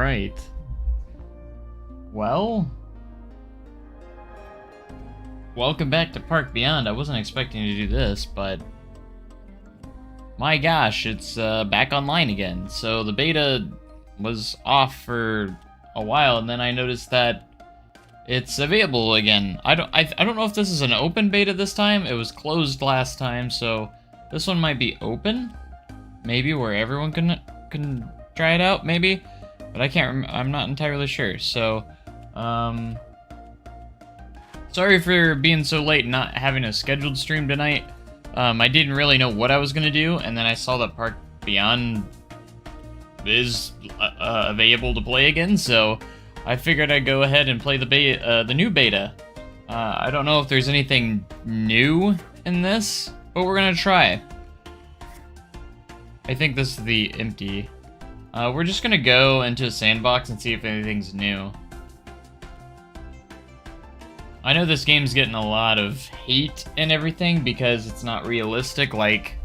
Alright. Well... welcome back to Park Beyond. I wasn't expecting to do this, but... my gosh, it's back online again. So the beta was off for a while, and then I noticed that it's available again. I don't know if this is an open beta this time. It was closed last time, so this one might be open. Maybe where everyone can try it out, maybe. But I can't. I'm not entirely sure. So, sorry for being so late and not having a scheduled stream tonight. I didn't really know what I was gonna do, and then I saw that Park Beyond is available to play again, so I figured I'd go ahead and play the new beta. I don't know if there's anything new in this, but we're gonna try. I think this is the empty. We're just gonna go into a sandbox and see if anything's new. I know this game's getting a lot of hate and everything because it's not realistic. Like,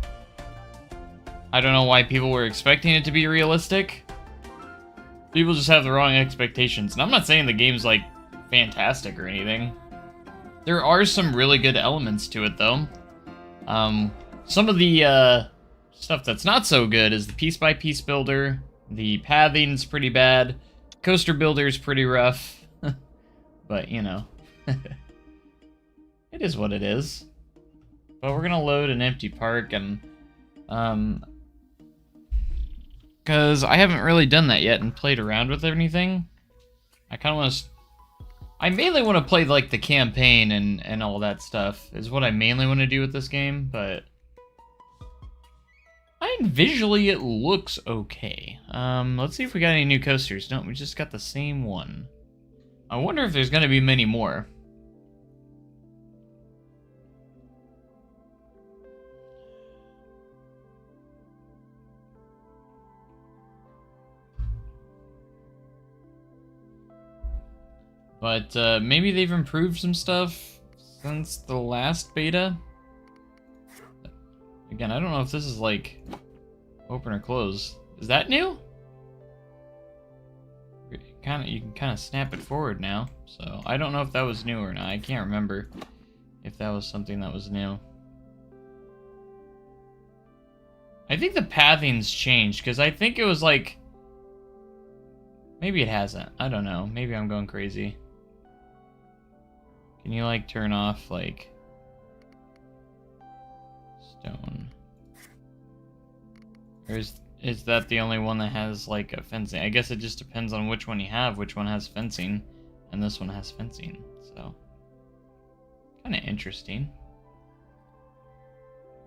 I don't know why people were expecting it to be realistic. People just have the wrong expectations. And I'm not saying the game's, like, fantastic or anything. There are some really good elements to it, though. Some of the stuff that's not so good is the piece-by-piece builder. The pathing's pretty bad. Coaster builder's pretty rough. But, you know. It is what it is. But we're gonna load an empty park, and because I haven't really done that yet and played around with anything. I kind of want to. I mainly want to play like the campaign and all that stuff is what I mainly want to do with this game. But visually it looks okay. Let's see if we got any new coasters. No, we just got the same one. I wonder if there's gonna be many more. But maybe they've improved some stuff since the last beta. Again, I don't know if this is like open or close. Is that new? You can kind of snap it forward now. So I don't know if that was new or not. I can't remember if that was something that was new. I think the pathing's changed because I think it was like, maybe it hasn't. I don't know. Maybe I'm going crazy. Can you like turn off like stone? Or is that the only one that has like a fencing? I guess it just depends on which one you have. Which one has fencing, and this one has fencing. So kind of interesting.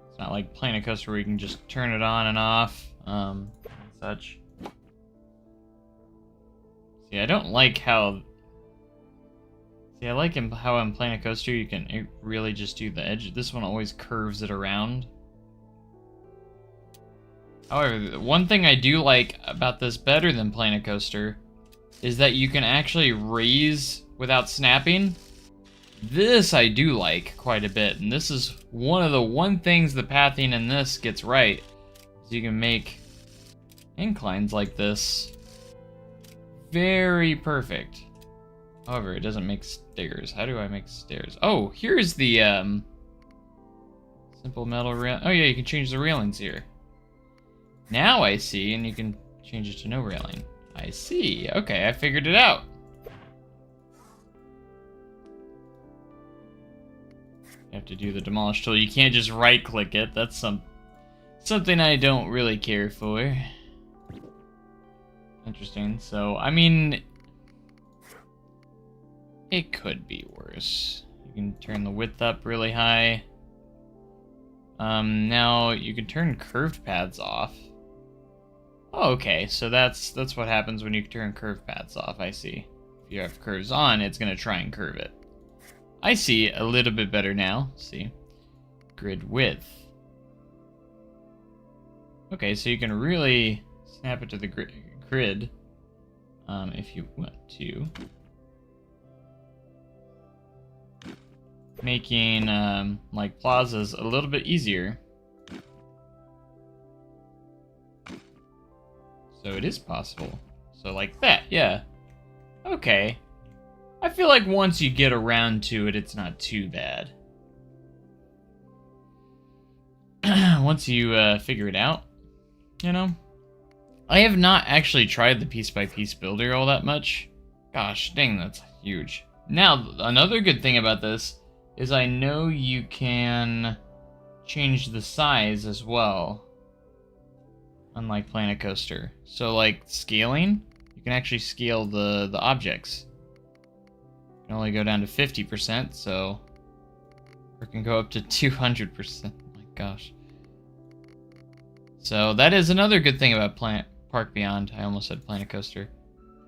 It's not like playing a coaster where you can just turn it on and off, and such. See, I don't like how. See, I like how I'm playing a coaster. You can really just do the edge. This one always curves it around. However, one thing I do like about this better than playing a coaster is that you can actually raise without snapping. This I do like quite a bit, and this is one of the things the pathing in this gets right. Is you can make inclines like this very perfect. However, it doesn't make stairs. How do I make stairs? Oh, here's the simple metal rail. Oh yeah, you can change the railings here. Now I see, and you can change it to no railing. I see. Okay, I figured it out. You have to do the demolish tool. You can't just right-click it. That's something I don't really care for. Interesting. So, I mean, it could be worse. You can turn the width up really high. Now you can turn curved paths off. Oh, okay, so that's what happens when you turn curved paths off. I see. If you have curves on, it's gonna try and curve it. I see a little bit better now. See, grid width. Okay, so you can really snap it to the grid if you want to. Making like plazas a little bit easier. So it is possible. So like that, yeah. Okay. I feel like once you get around to it, it's not too bad. Once you figure it out, you know? I have not actually tried the piece-by-piece builder all that much. Gosh, dang, that's huge. Now, another good thing about this is I know you can change the size as well. Unlike Planet Coaster. So, like, scaling, you can actually scale the objects. You can only go down to 50%, so... Or it can go up to 200%. My gosh. So, that is another good thing about Park Beyond. I almost said Planet Coaster.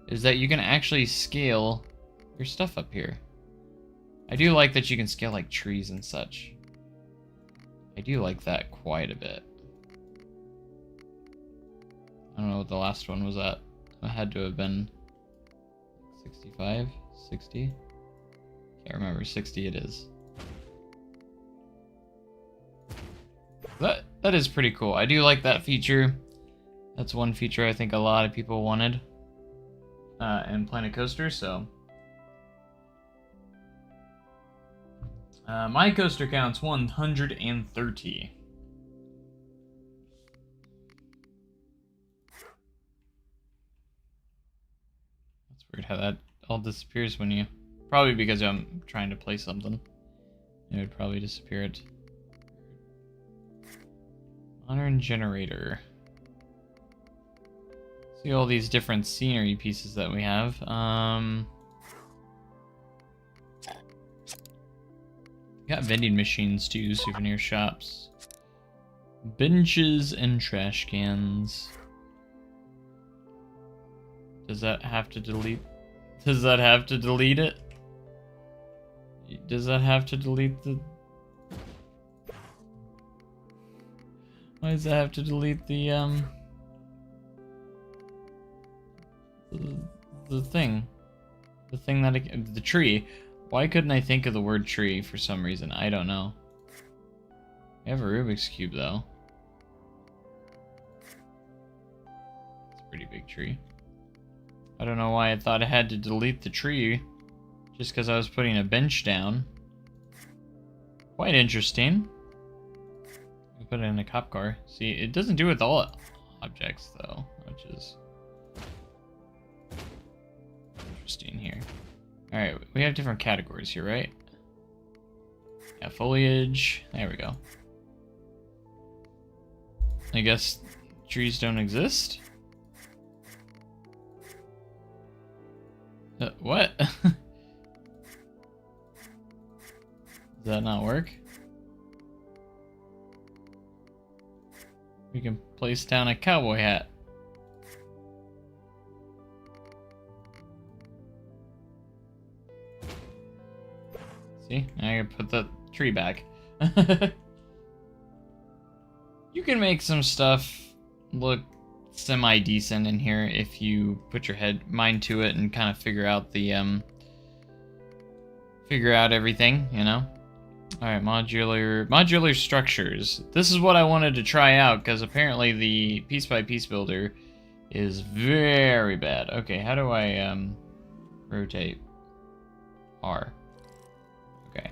Is that you can actually scale your stuff up here. I do like that you can scale, like, trees and such. I do like that quite a bit. I don't know what the last one was at. It had to have been 65, 60. Can't remember. 60 it is. That is pretty cool. I do like that feature. That's one feature I think a lot of people wanted in Planet Coaster. So my coaster count's 130. Weird how that all disappears when you... Probably because I'm trying to play something. It would probably disappear it. Modern generator. See all these different scenery pieces that we have. Got vending machines too, souvenir shops. Benches and trash cans. Does that have to delete? Does that have to delete it? Does that have to delete the... Why does that have to delete the thing? The thing that... The tree. Why couldn't I think of the word tree for some reason? I don't know. I have a Rubik's Cube, though. It's a pretty big tree. I don't know why I thought I had to delete the tree just because I was putting a bench down. Quite interesting. I put it in a cop car. See, it doesn't do it with all objects, though, which is interesting here. Alright, we have different categories here, right? Yeah, foliage. There we go. I guess trees don't exist? What? Does that not work? We can place down a cowboy hat. See? Now I can put the tree back. You can make some stuff look semi-decent in here if you put your mind to it and kind of figure out the figure out everything, you know. All right, modular structures. This is what I wanted to try out because apparently the piece-by-piece builder is very bad. Okay, how do I rotate? R. Okay,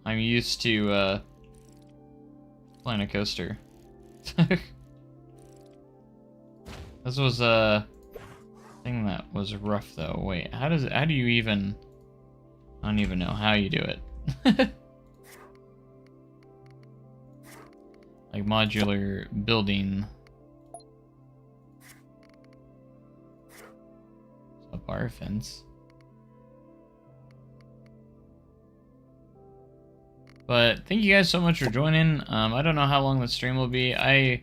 I'm used to Planet Coaster. This was a thing that was rough, though. Wait, how do you even... I don't even know how you do it. Like modular building. A bar fence. But thank you guys so much for joining. I don't know how long the stream will be. I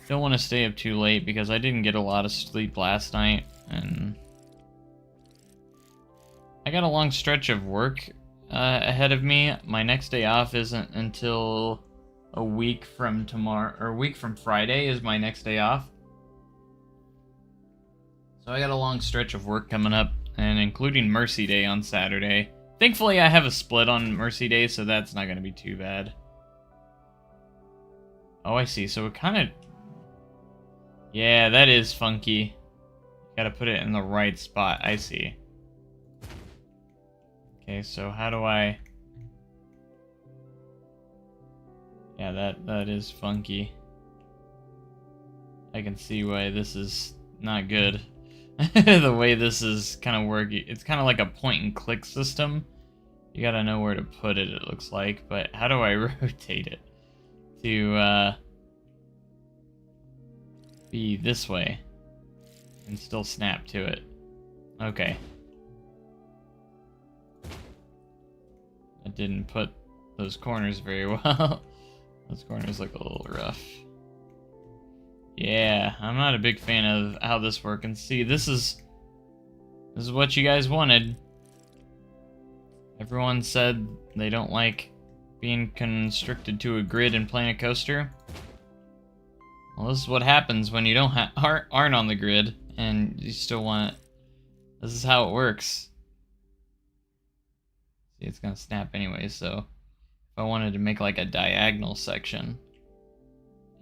don't want to stay up too late because I didn't get a lot of sleep last night, and I got a long stretch of work ahead of me. My next day off isn't until a week from tomorrow, or a week from Friday is my next day off. So I got a long stretch of work coming up, and including Mercy Day on Saturday. Thankfully, I have a split on Mercy Day, so that's not going to be too bad. Oh, I see. So it kind of... Yeah, that is funky. Gotta put it in the right spot. I see. Okay, so how do I... Yeah, that is funky. I can see why this is not good. The way this is kind of working. It's kind of like a point and click system. You gotta know where to put it, it looks like. But how do I rotate it to be this way and still snap to it? Okay. I didn't put those corners very well. Those corners look a little rough. Yeah, I'm not a big fan of how this works. And see, this is what you guys wanted. Everyone said they don't like being constricted to a grid in Planet Coaster. Well, this is what happens when you don't aren't on the grid and you still want it. This is how it works. See, it's gonna snap anyway, so if I wanted to make like a diagonal section,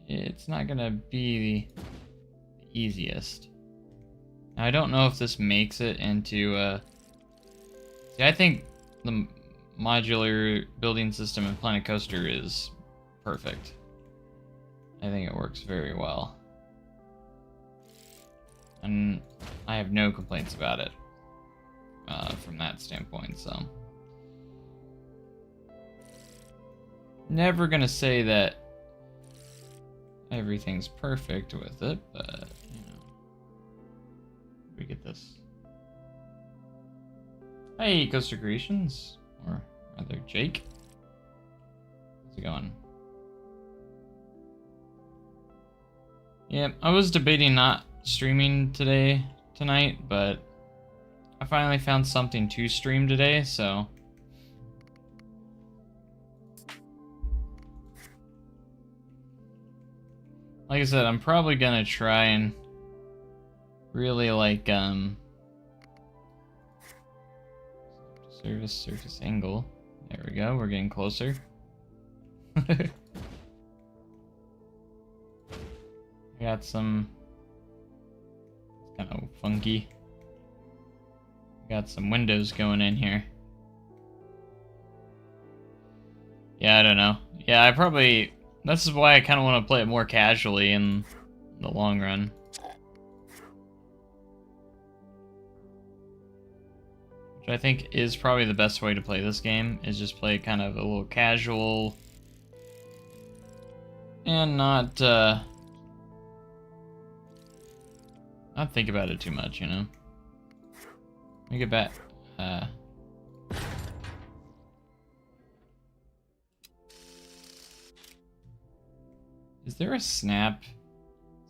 it's not gonna be the easiest. Now, I don't know if this makes it into see, I think the modular building system in Planet Coaster is perfect. I think it works very well. And I have no complaints about it from that standpoint, so. Never gonna say that everything's perfect with it, but, you know. We get this. Hey, Coaster Creations, or rather Jake. How's it going? Yeah, I was debating not streaming tonight, but I finally found something to stream today, so. Like I said, I'm probably gonna try and really like, surface angle. There we go, we're getting closer. I got some, it's kind of funky. Got some windows going in here. Yeah, I don't know. Yeah, this is why I kind of want to play it more casually in the long run. Which I think is probably the best way to play this game, is just play kind of a little casual and not think about it too much, you know? Let me get back. Is there a snap?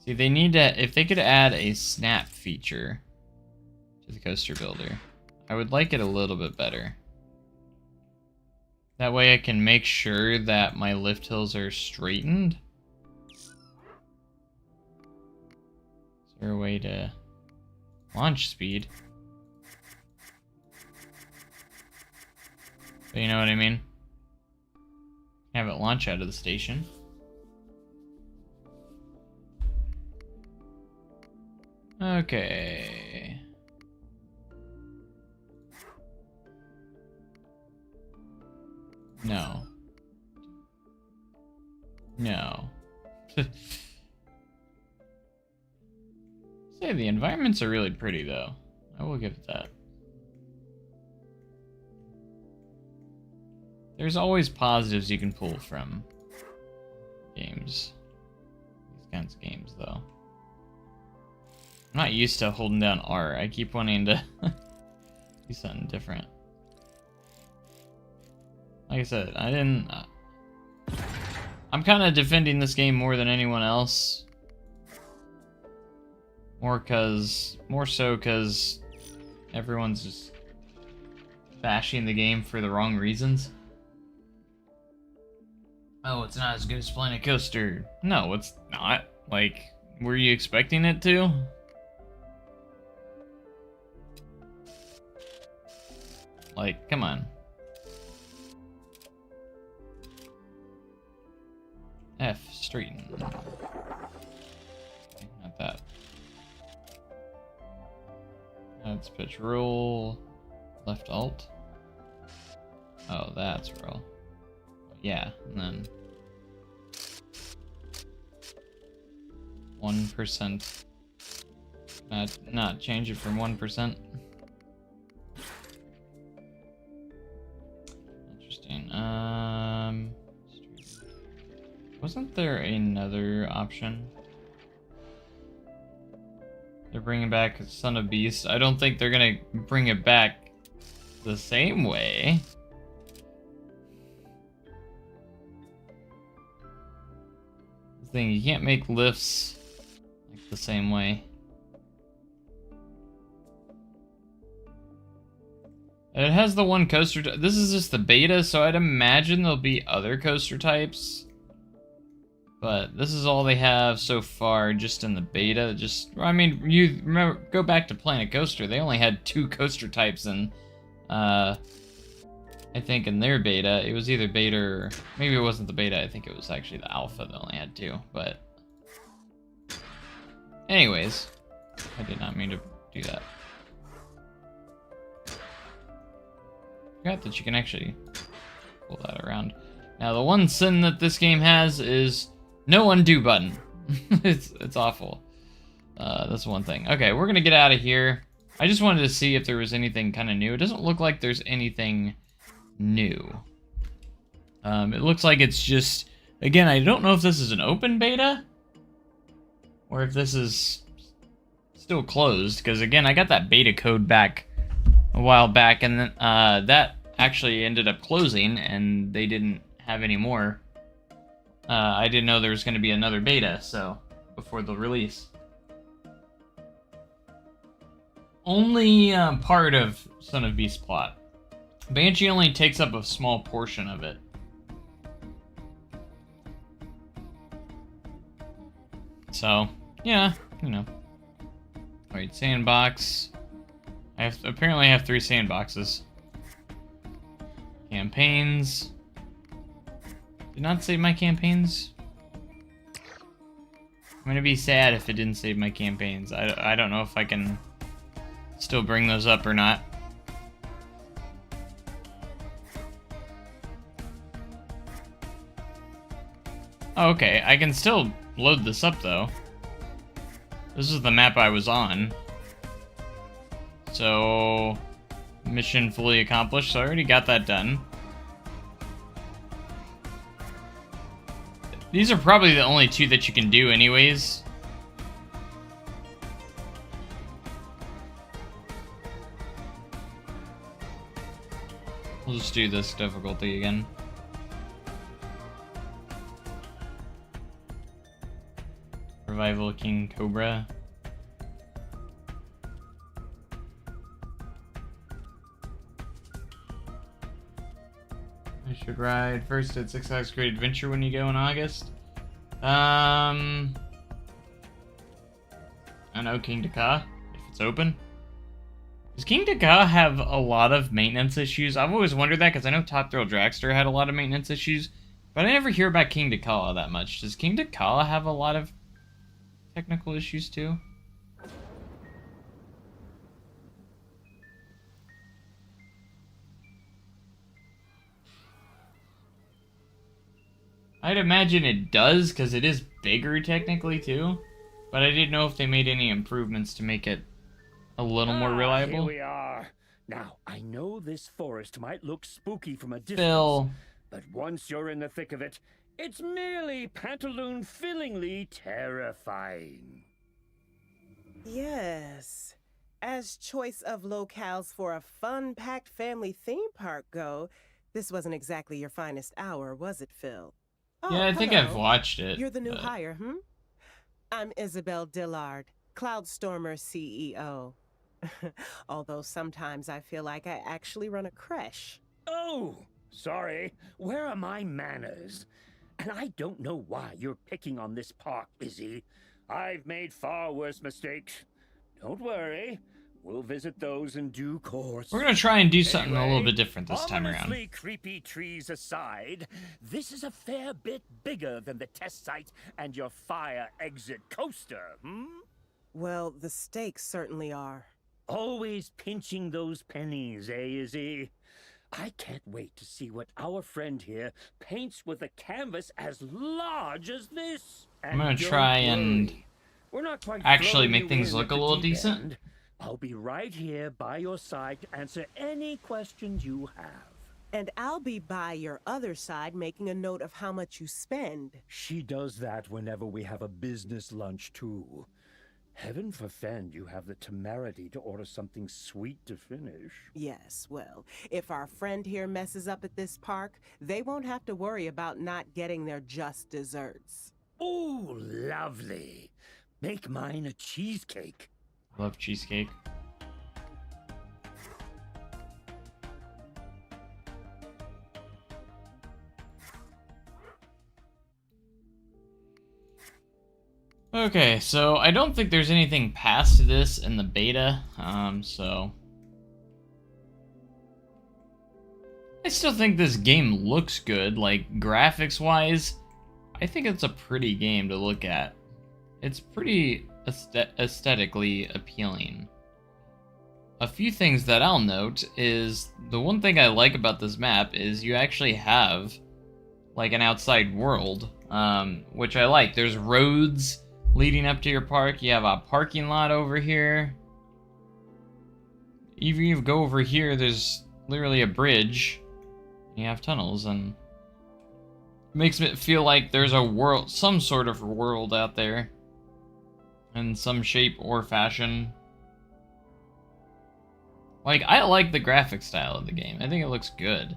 See, they need to, if they could add a snap feature to the coaster builder, I would like it a little bit better. That way I can make sure that my lift hills are straightened. Is there a way to launch speed? But you know what I mean? Have it launch out of the station. Okay. No. No. Say, the environments are really pretty, though. I will give it that. There's always positives you can pull from games. These kinds of games, though. I'm not used to holding down R. I keep wanting to do something different. Like I said, I didn't... I'm kind of defending this game more than anyone else. More so because everyone's just bashing the game for the wrong reasons. Oh, it's not as good as Planet Coaster. No, it's not. Like, were you expecting it to? Like, come on. F, straighten. Okay, not that. Let's pitch roll. Left alt. Oh, that's roll. Yeah, and then 1%. Not change it from 1%. Interesting. Wasn't there another option? They're bringing back Son of Beast. I don't think they're gonna bring it back the same way. The thing, you can't make lifts like the same way. It has the one coaster. This is just the beta, so I'd imagine there'll be other coaster types. But this is all they have so far, just in the beta. I mean, you remember, go back to Planet Coaster. They only had 2 coaster types, and I think in their beta, it was either beta or maybe it wasn't the beta. I think it was actually the alpha that only had 2. But anyways, I did not mean to do that. Forgot that you can actually pull that around. Now, the one sin that this game has is no undo button. it's awful. That's one thing. Okay, we're gonna get out of here. I just wanted to see if there was anything kind of new. It doesn't look like there's anything new. It looks like it's just, again, I don't know if this is an open beta or if this is still closed, because again, I got that beta code back a while back, and then that actually ended up closing, and they didn't have any more. I didn't know there was going to be another beta, so before the release. Only part of Son of Beast plot. Banshee only takes up a small portion of it. So, yeah, you know. Wait, sandbox. Apparently I have 3 sandboxes. Campaigns. Did not save my campaigns? I'm gonna be sad if it didn't save my campaigns. I don't know if I can still bring those up or not. Oh, okay, I can still load this up though. This is the map I was on. So, mission fully accomplished, so I already got that done. These are probably the only 2 that you can do anyways. We'll just do this difficulty again. Revival King Cobra. I should ride first at Six Flags Great Adventure when you go in August. I know King Dakar, if it's open. Does King Dakar have a lot of maintenance issues? I've always wondered that, because I know Top Thrill Dragster had a lot of maintenance issues, but I never hear about King Dakar that much. Does King Dakar have a lot of technical issues too? I'd imagine it does, because it is bigger technically too. But I didn't know if they made any improvements to make it a little more reliable. Here we are. Now, I know this forest might look spooky from a distance, Phil. but once you're in the thick of it, it's merely pantaloon-fillingly terrifying. Yes. As choice of locales for a fun-packed family theme park go, this wasn't exactly your finest hour, was it, Phil? Oh, Yeah, I think hello. I've watched it. You're the new but- hire, I'm Isabel Dillard, Cloudstormer CEO. Although sometimes I feel like I actually run a creche. Oh, sorry. Where are my manners? And I don't know why you're picking on this park, Izzy. I've made far worse mistakes. Don't worry. We'll visit those in due course. We're gonna try and do something a little Anyway, bit different this time around. ominously creepy trees aside, this is a fair bit bigger than the test site and your fire exit coaster, Well, the stakes certainly are. Always pinching those pennies, Izzy? I can't wait to see what our friend here paints with a canvas as large as this. I'm gonna And try don't and worry, we're not quite actually throwing make you things in look at a the little deep decent. end. I'll be right here by your side to answer any questions you have. And I'll be by your other side making a note of how much you spend. She does that whenever we have a business lunch, too. Heaven forfend you have the temerity to order something sweet to finish. Yes, well, if our friend here messes up at this park, they won't have to worry about not getting their just desserts. Oh, lovely. Make mine a cheesecake. I love cheesecake. Okay, so I don't think there's anything past this in the beta, so... I still think this game looks good, like, graphics-wise. I think it's a pretty game to look at. It's pretty aesthetically appealing. A few things that I'll note is, the one thing I like about this map is you actually have, like, an outside world, which I like. There's roads leading up to your park. You have a parking lot over here. Even if you go over here, there's literally a bridge. You have tunnels, and it makes it feel like there's a world, some sort of world out there, in some shape or fashion. Like, I like the graphic style of the game. I think it looks good.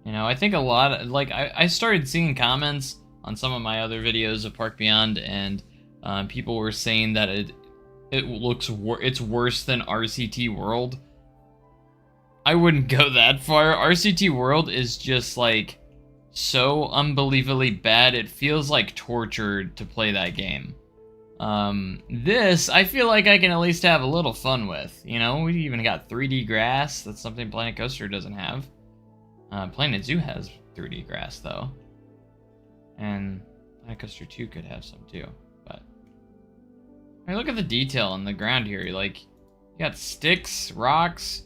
You know, I think a lot of, like, I started seeing comments on some of my other videos of Park Beyond, and people were saying that it's worse than RCT World. I wouldn't go that far. RCT World is just, like, so unbelievably bad. It feels like torture to play that game. This, I feel like I can at least have a little fun with. You know, we even got 3D grass. That's something Planet Coaster doesn't have. Planet Zoo has 3D grass, though. And Planet Coaster 2 could have some, too. But, I mean, look at the detail on the ground here. Like, you got sticks, rocks.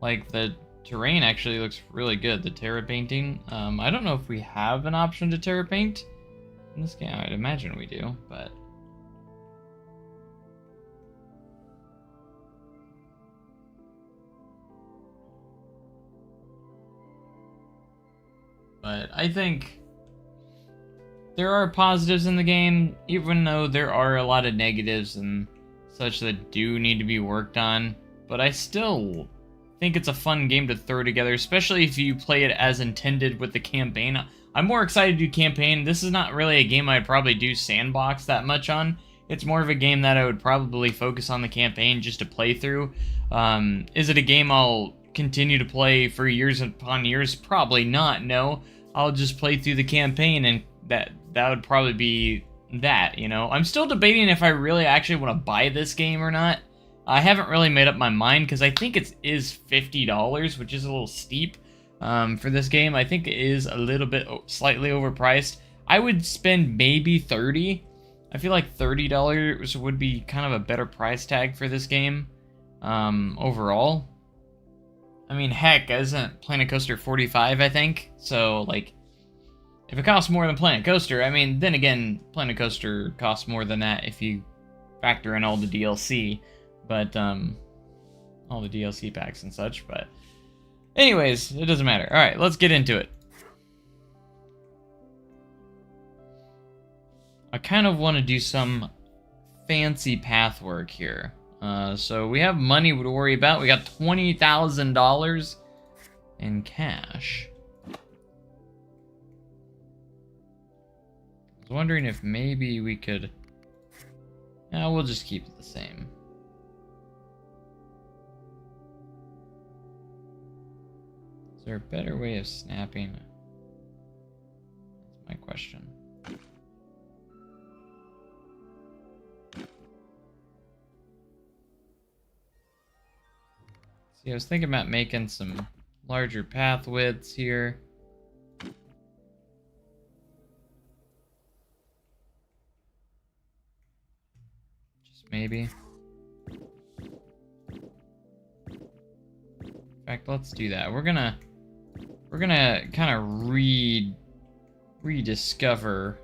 Like, the terrain actually looks really good. The Terra painting. I don't know if we have an option to Terra paint in this game. I'd imagine we do, but... But I think there are positives in the game, even though there are a lot of negatives and such that do need to be worked on. But I still think it's a fun game to throw together, especially if you play it as intended with the campaign. I'm more excited to do campaign. This is not really a game I'd probably do sandbox that much on. It's more of a game that I would probably focus on the campaign just to play through. Is it a game I'll continue to play for years upon years? Probably not, no. I'll just play through the campaign, and that would probably be that, you know? I'm still debating if I really actually want to buy this game or not. I haven't really made up my mind, because I think it is $50, which is a little steep for this game. I think it is a little bit slightly overpriced. I would spend maybe $30. I feel like $30 would be kind of a better price tag for this game overall. I mean, heck, isn't Planet Coaster $45, I think? So, like, if it costs more than Planet Coaster, I mean, then again, Planet Coaster costs more than that if you factor in all the DLC. But, all the DLC packs and such, but... Anyways, it doesn't matter. Alright, let's get into it. I kind of want to do some fancy path work here. So we have money to worry about. We got $20,000 in cash. I was wondering if maybe we could... Yeah, we'll just keep it the same. Is there a better way of snapping? That's my question. See, I was thinking about making some larger path widths here. Just maybe. fact, let's do that. We're gonna kind of rediscover,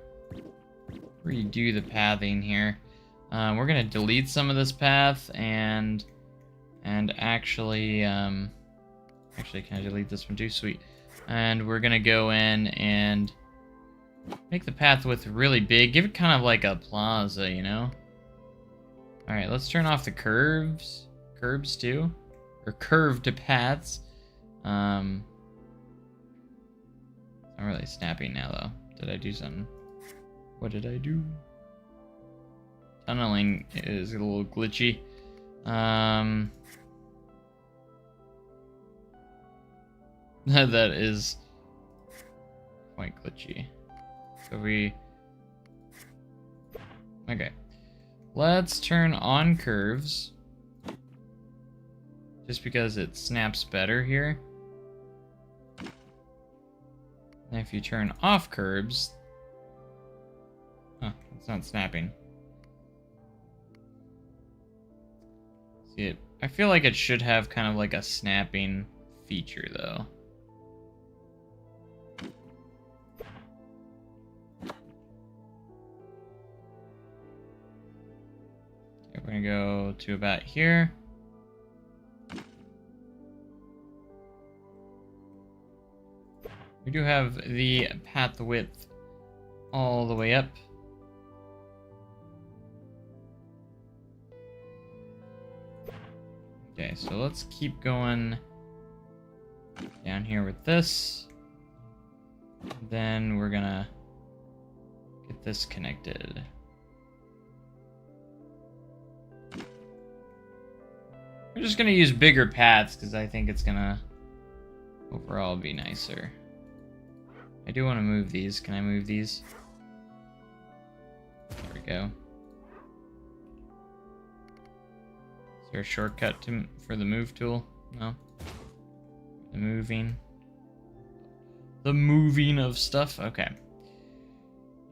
redo the pathing here. We're gonna delete some of this path and actually can I delete this one too? Sweet. And we're gonna go in and make the path width really big. Give it kind of like a plaza, you know? Alright, let's turn off the curves too. Or curved paths. Not really snapping now though. Did I do something? What did I do? Tunneling is a little glitchy. That is quite glitchy. So okay. Let's turn on curves. Just because it snaps better here. And if you turn off curves... Huh, it's not snapping. See it? I feel like it should have kind of like a snapping feature though. Okay, we're gonna go to about here. We do have the path width all the way up. Okay, so let's keep going down here with this. Then we're gonna get this connected. We're just gonna use bigger paths because I think it's gonna overall be nicer. I do want to move these. Can I move these? There we go. Is there a shortcut for the move tool? No. The moving of stuff? Okay.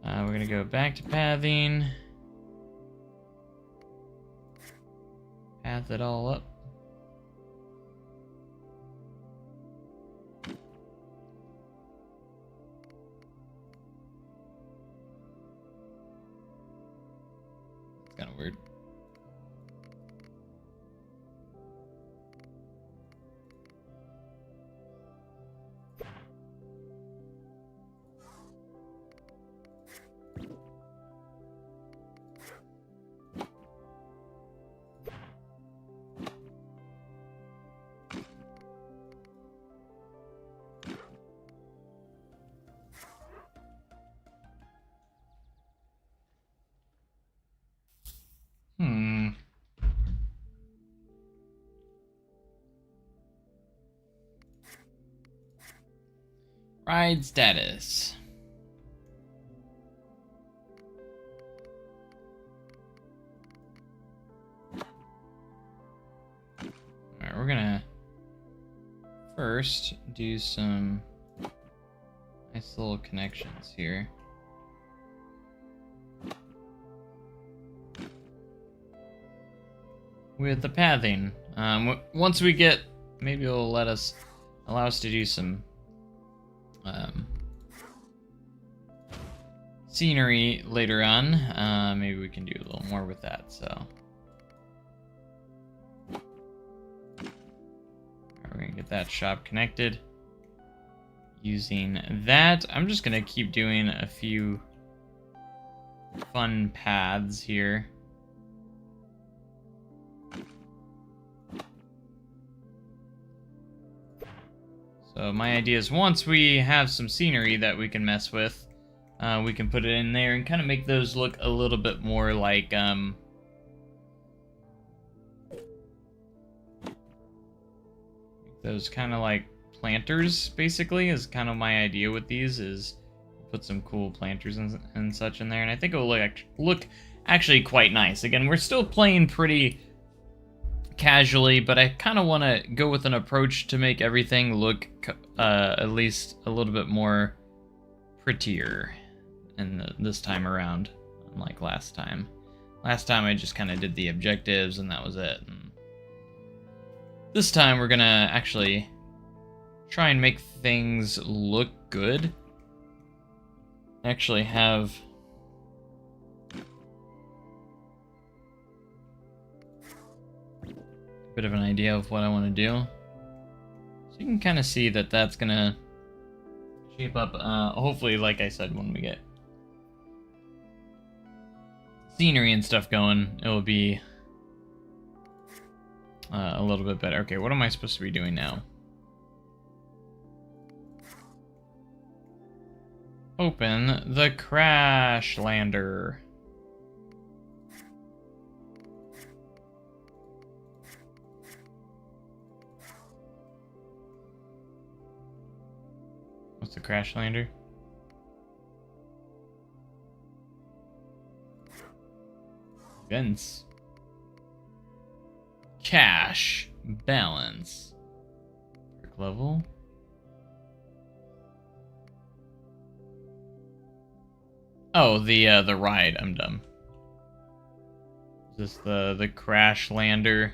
We're gonna go back to pathing. Path it all up. It's kind of weird. Ride status. Alright, we're gonna first do some nice little connections here. With the pathing. Once we get, maybe it'll allow us to do some scenery later on. Maybe we can do a little more with that, so. We're gonna get that shop connected. Using that, I'm just gonna keep doing a few fun paths here. So my idea is once we have some scenery that we can mess with, we can put it in there and kind of make those look a little bit more like those kind of like planters, basically, is kind of my idea with these, is put some cool planters and such in there, and I think it will look actually quite nice. Again, we're still playing pretty casually, but I kind of want to go with an approach to make everything look at least a little bit more prettier this time around, unlike last time. Last time I just kind of did the objectives and that was it. And This time we're gonna actually try and make things look good. Actually have a bit of an idea of what I want to do. So you can kind of see that that's gonna shape up, hopefully, like I said, when we get scenery and stuff going, it will be a little bit better. Okay, what am I supposed to be doing now? Open the crash lander. What's the crash lander? Events. Cash. Balance. Perk level. Oh, the ride. I'm dumb. Is this the crash lander?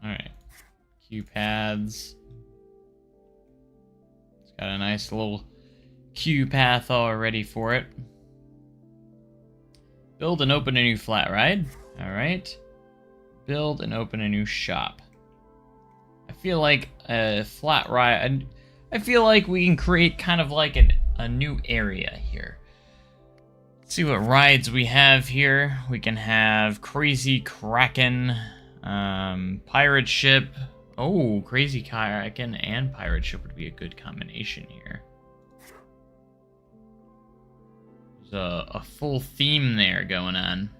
Alright. Q pads. It's got a nice little queue path all ready for it. Build and open a new flat ride. Alright. Build and open a new shop. I feel like a flat ride... I feel like we can create kind of like a new area here. Let's see what rides we have here. We can have Crazy Kraken, Pirate Ship. Oh, Crazy Kraken and Pirate Ship would be a good combination here. There's a full theme there going on.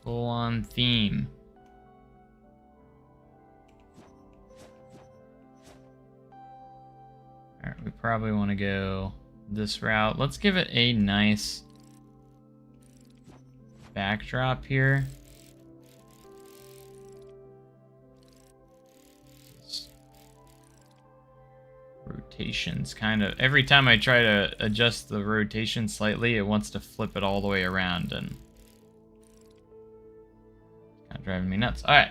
Full on theme. Alright, we probably want to go this route. Let's give it a nice backdrop here. Rotations kind of... Every time I try to adjust the rotation slightly, it wants to flip it all the way around, and it's kind of driving me nuts. Alright.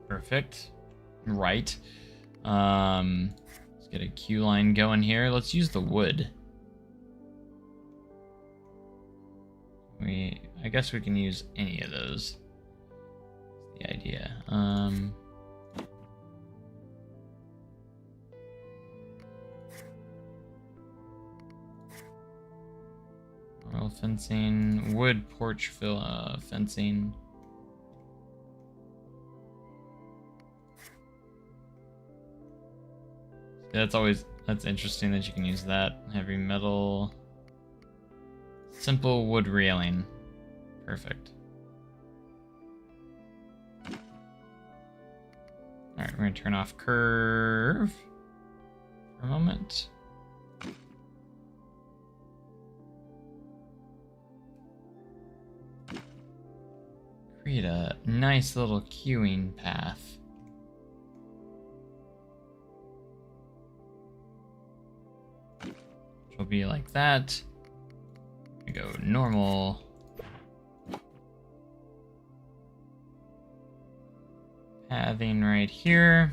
Perfect. Right. Let's get a queue line going here. Let's use the wood. I guess we can use any of those. That's the idea. Oil fencing, wood porch fencing. That's interesting that you can use that. Heavy metal. Simple wood railing. Perfect. Alright, we're gonna turn off curve for a moment. Create a nice little queuing path. Will be like that. We go normal. Pathing right here.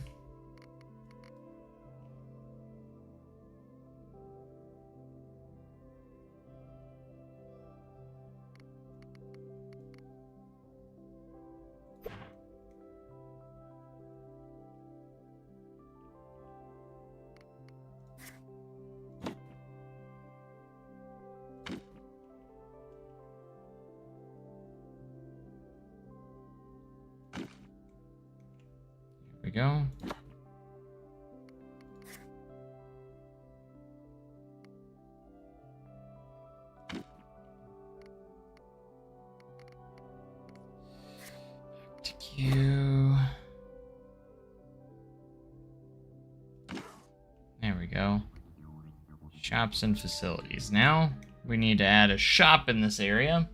We go. Back to queue. go. Shops and facilities. Now we need to add a shop in this area.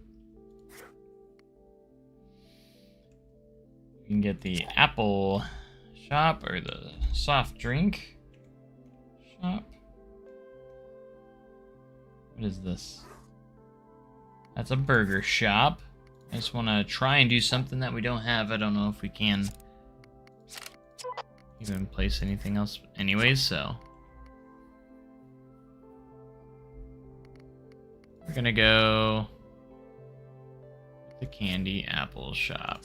You can get the apple shop or the soft drink shop. What is this? That's a burger shop. I just want to try and do something that we don't have. I don't know if we can even place anything else anyways, so. We're gonna go with the candy apple shop.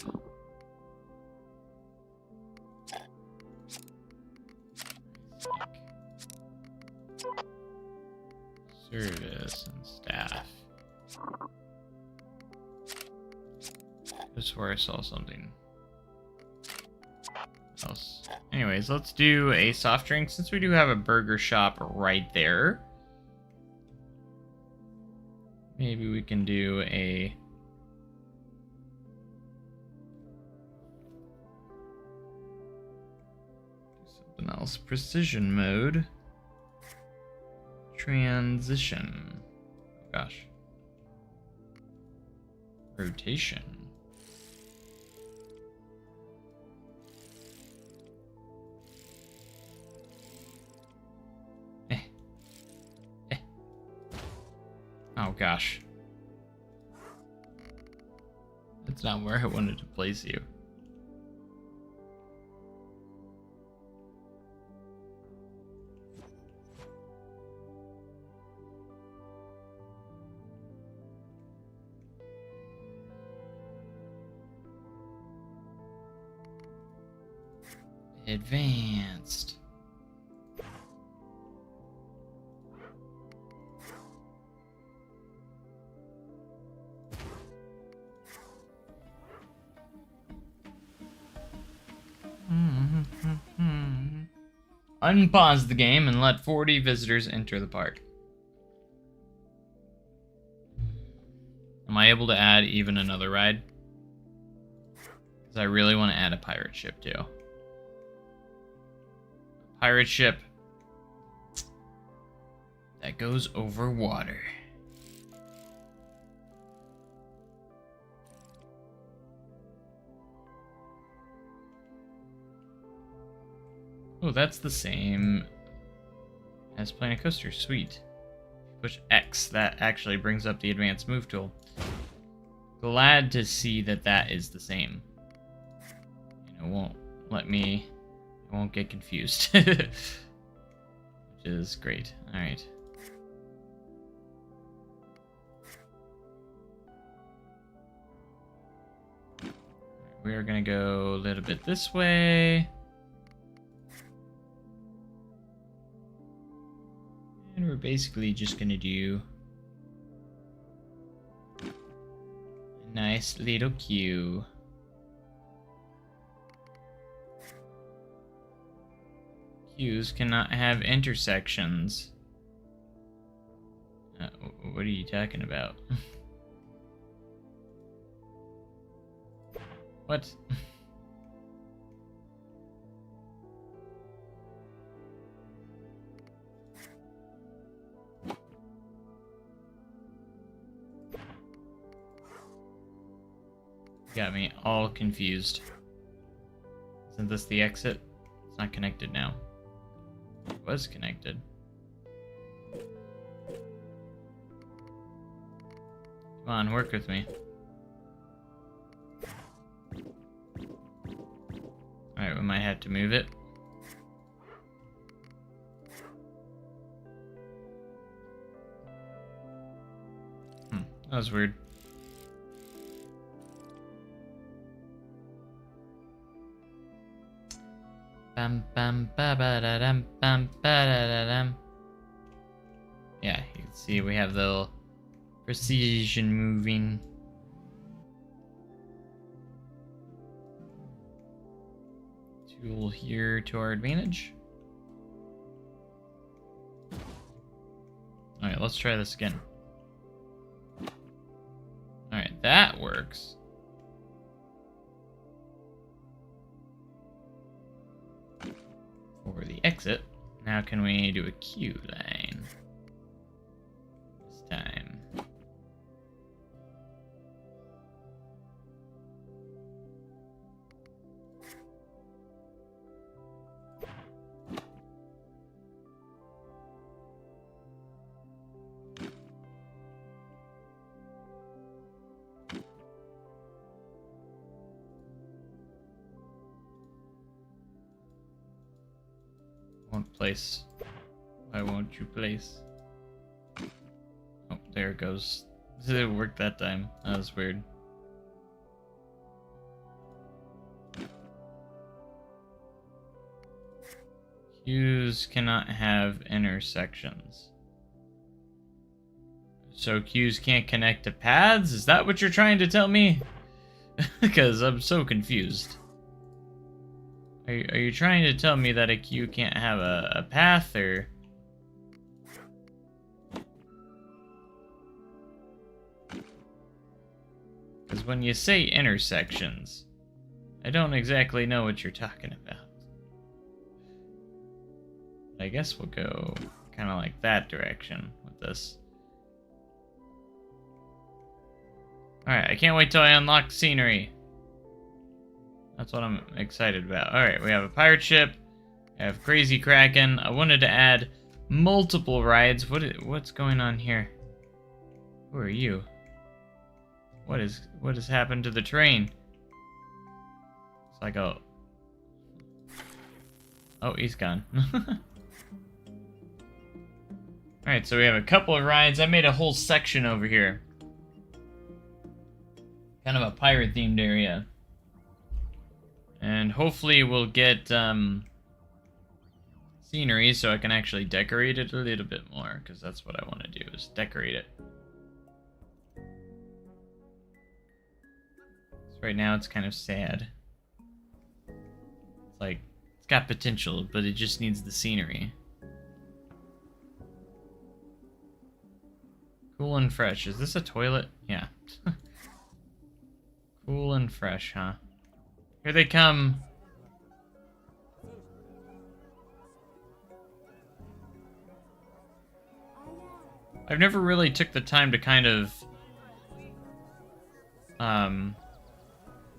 Service and staff. I swear I saw something else. Anyways, let's do a soft drink since we do have a burger shop right there. Maybe we can do a something else. Precision mode. Transition. Oh gosh. Rotation. Oh gosh. That's not where I wanted to place you. Advanced. Unpause the game and let 40 visitors enter the park. Am I able to add even another ride? Because I really want to add a pirate ship too. Pirate ship that goes over water. Oh, that's the same as Planet Coaster. Sweet. Push X. That actually brings up the advanced move tool. Glad to see that that is the same. It won't let me... I won't get confused. Which is great. Alright. We're gonna go a little bit this way. And we're basically just gonna do a nice little queue. Queues cannot have intersections. What are you talking about? What? Got me all confused. Isn't this the exit? It's not connected now. It was connected. Come on, work with me. Alright, we might have to move it. That was weird. Bam bam ba ba da dum bam ba da da dum. Yeah, you can see we have the precision moving. Tool here to our advantage. Alright, let's try this again. Alright, that works. For the exit. Now can we do a Q line? This time. Won't place. Why won't you place? Oh, there it goes. It worked that time. That was weird. Qs cannot have intersections. So Qs can't connect to paths? Is that what you're trying to tell me? Because I'm so confused. Are you trying to tell me that a Q can't have a path, or... Because when you say intersections, I don't exactly know what you're talking about. I guess we'll go kind of like that direction with this. Alright, I can't wait till I unlock scenery. That's what I'm excited about. Alright, we have a pirate ship. I have Crazy Kraken. I wanted to add multiple rides. What's going on here? Who are you? What has happened to the train? It's like a... Oh, he's gone. Alright, so we have a couple of rides. I made a whole section over here. Kind of a pirate-themed area. And hopefully we'll get scenery so I can actually decorate it a little bit more, because that's what I want to do, is decorate it. So right now it's kind of sad. It's like, it's got potential, but it just needs the scenery. Cool and fresh. Is this a toilet? Yeah. Cool and fresh, huh? Here they come. I've never really took the time to kind of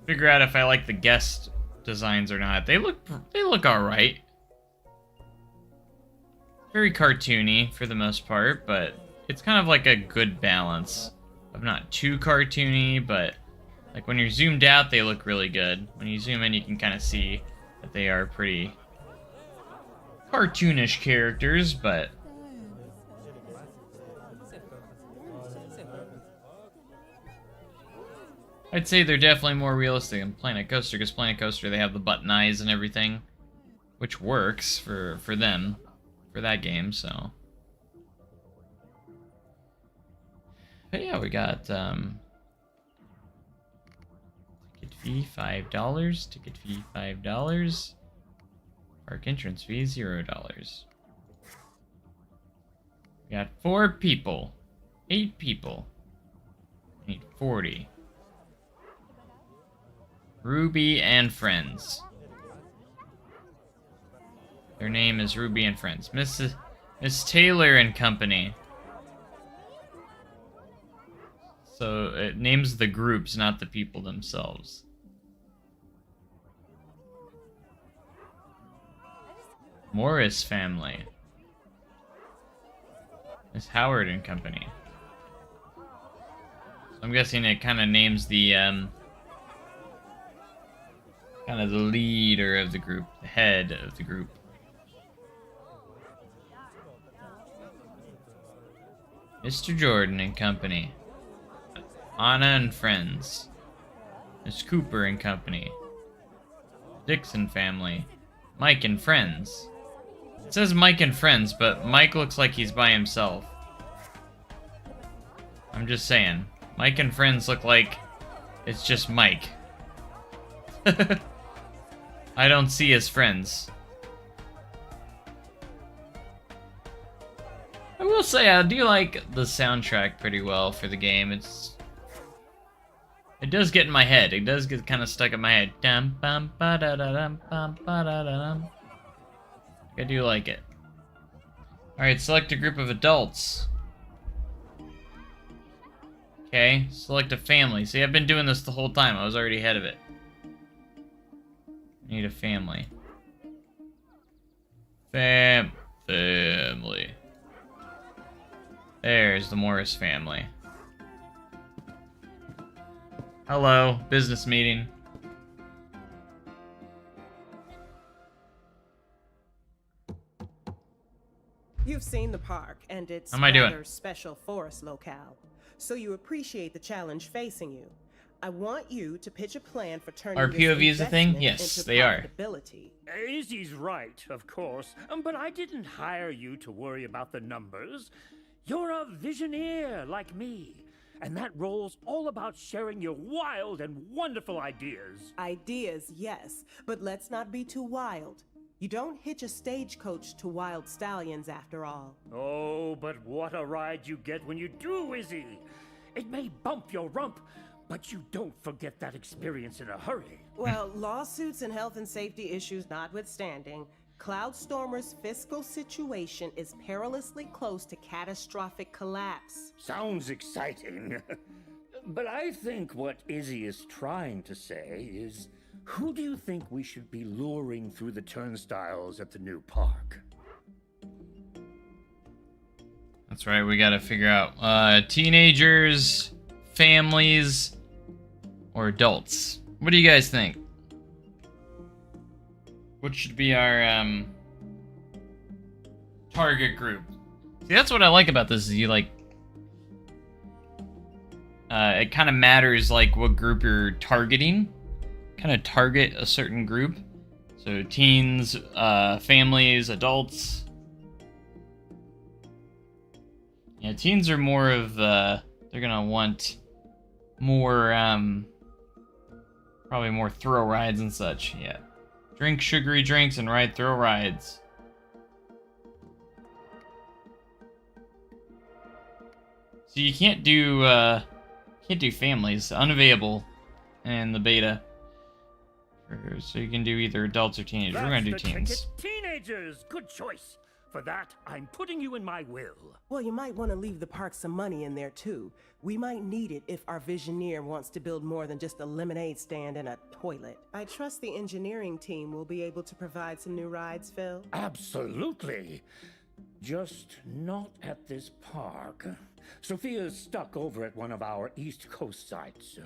figure out if I like the guest designs or not. They look all right. Very cartoony for the most part, but it's kind of like a good balance of not too cartoony, but like when you're zoomed out, they look really good. When you zoom in, you can kind of see that they are pretty cartoonish characters, but I'd say they're definitely more realistic than Planet Coaster, because Planet Coaster, they have the button eyes and everything, which works for them, for that game, so. But yeah, we got, ticket fee $5, ticket fee $5, park entrance fee $0. We got 4 people, 8 people, I need 40. Ruby and Friends. Their name is Ruby and Friends. Miss Taylor and Company. So it names the groups, not the people themselves. Morris Family. Miss Howard and Company. So I'm guessing it kind of names the kind of the leader of the group, the head of the group. Mr. Jordan and Company. Anna and Friends. Miss Cooper and Company. Dixon Family. Mike and Friends. It says Mike and Friends, but Mike looks like he's by himself. I'm just saying. Mike and Friends look like it's just Mike. I don't see his friends. I will say I do like the soundtrack pretty well for the game. It does get in my head. It does get kind of stuck in my head. Dum bum ba da da dum bum ba da da dum. I do like it. Alright, select a group of adults. Okay, select a family. See, I've been doing this the whole time. I was already ahead of it. Need a family. Family. There's the Morris family. Hello, business meeting. You've seen the park and its How am I doing? rather special forest locale, so you appreciate the challenge facing you. I want you to pitch a plan for turning Are this POVs a thing? investment Yes, into they are. profitability. Izzy's right, of course, but I didn't hire you to worry about the numbers. You're a visioneer like me, and that role's all about sharing your wild and wonderful ideas. Ideas, yes, but let's not be too wild. You don't hitch a stagecoach to wild stallions after all. Oh, but what a ride you get when you do, Izzy! It may bump your rump, but you don't forget that experience in a hurry. Well, lawsuits and health and safety issues notwithstanding, Cloudstormer's fiscal situation is perilously close to catastrophic collapse. Sounds exciting. But I think what Izzy is trying to say is, who do you think we should be luring through the turnstiles at the new park? That's right, we gotta figure out teenagers, families, or adults. What do you guys think? What should be our target group? See, that's what I like about this, is you like it kind of matters like what group you're targeting. Kind of target a certain group. So teens, families, adults. Yeah, teens are more of they're gonna want more probably more thrill rides and such. Yeah. Drink sugary drinks and ride thrill rides. So you can't do families. Unavailable in the beta. So you can do either adults or teenagers. We're gonna do That's the teens. ticket. Teenagers! Good choice. For that, I'm putting you in my will. Well, you might want to leave the park some money in there too. We might need it if our Visioneer wants to build more than just a lemonade stand and a toilet. I trust the engineering team will be able to provide some new rides, Phil. Absolutely. Just not at this park. Sophia's stuck over at one of our East Coast sites.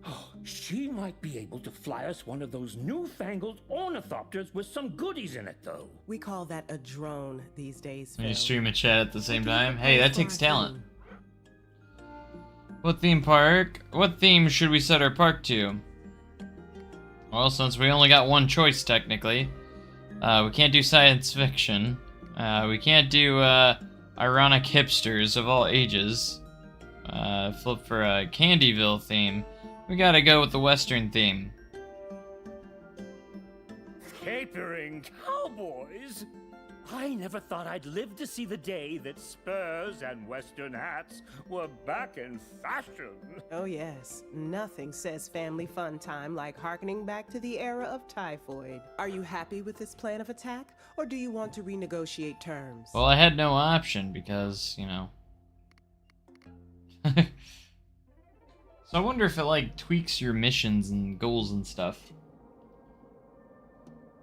Oh, she might be able to fly us one of those newfangled ornithopters with some goodies in it, though. We call that a drone these days, Can Phil. you stream and chat at the same time? Hey, that takes talent. What theme park? What theme should we set our park to? Well, since we only got one choice, technically. We can't do science fiction. We can't do ironic hipsters of all ages. Flip for a Candyville theme. We gotta go with the Western theme. Capering cowboys? I never thought I'd live to see the day that spurs and Western hats were back in fashion. Oh yes, nothing says family fun time like harkening back to the era of typhoid. Are you happy with this plan of attack, or do you want to renegotiate terms? Well, I had no option because, you know. So I wonder if it, like, tweaks your missions and goals and stuff.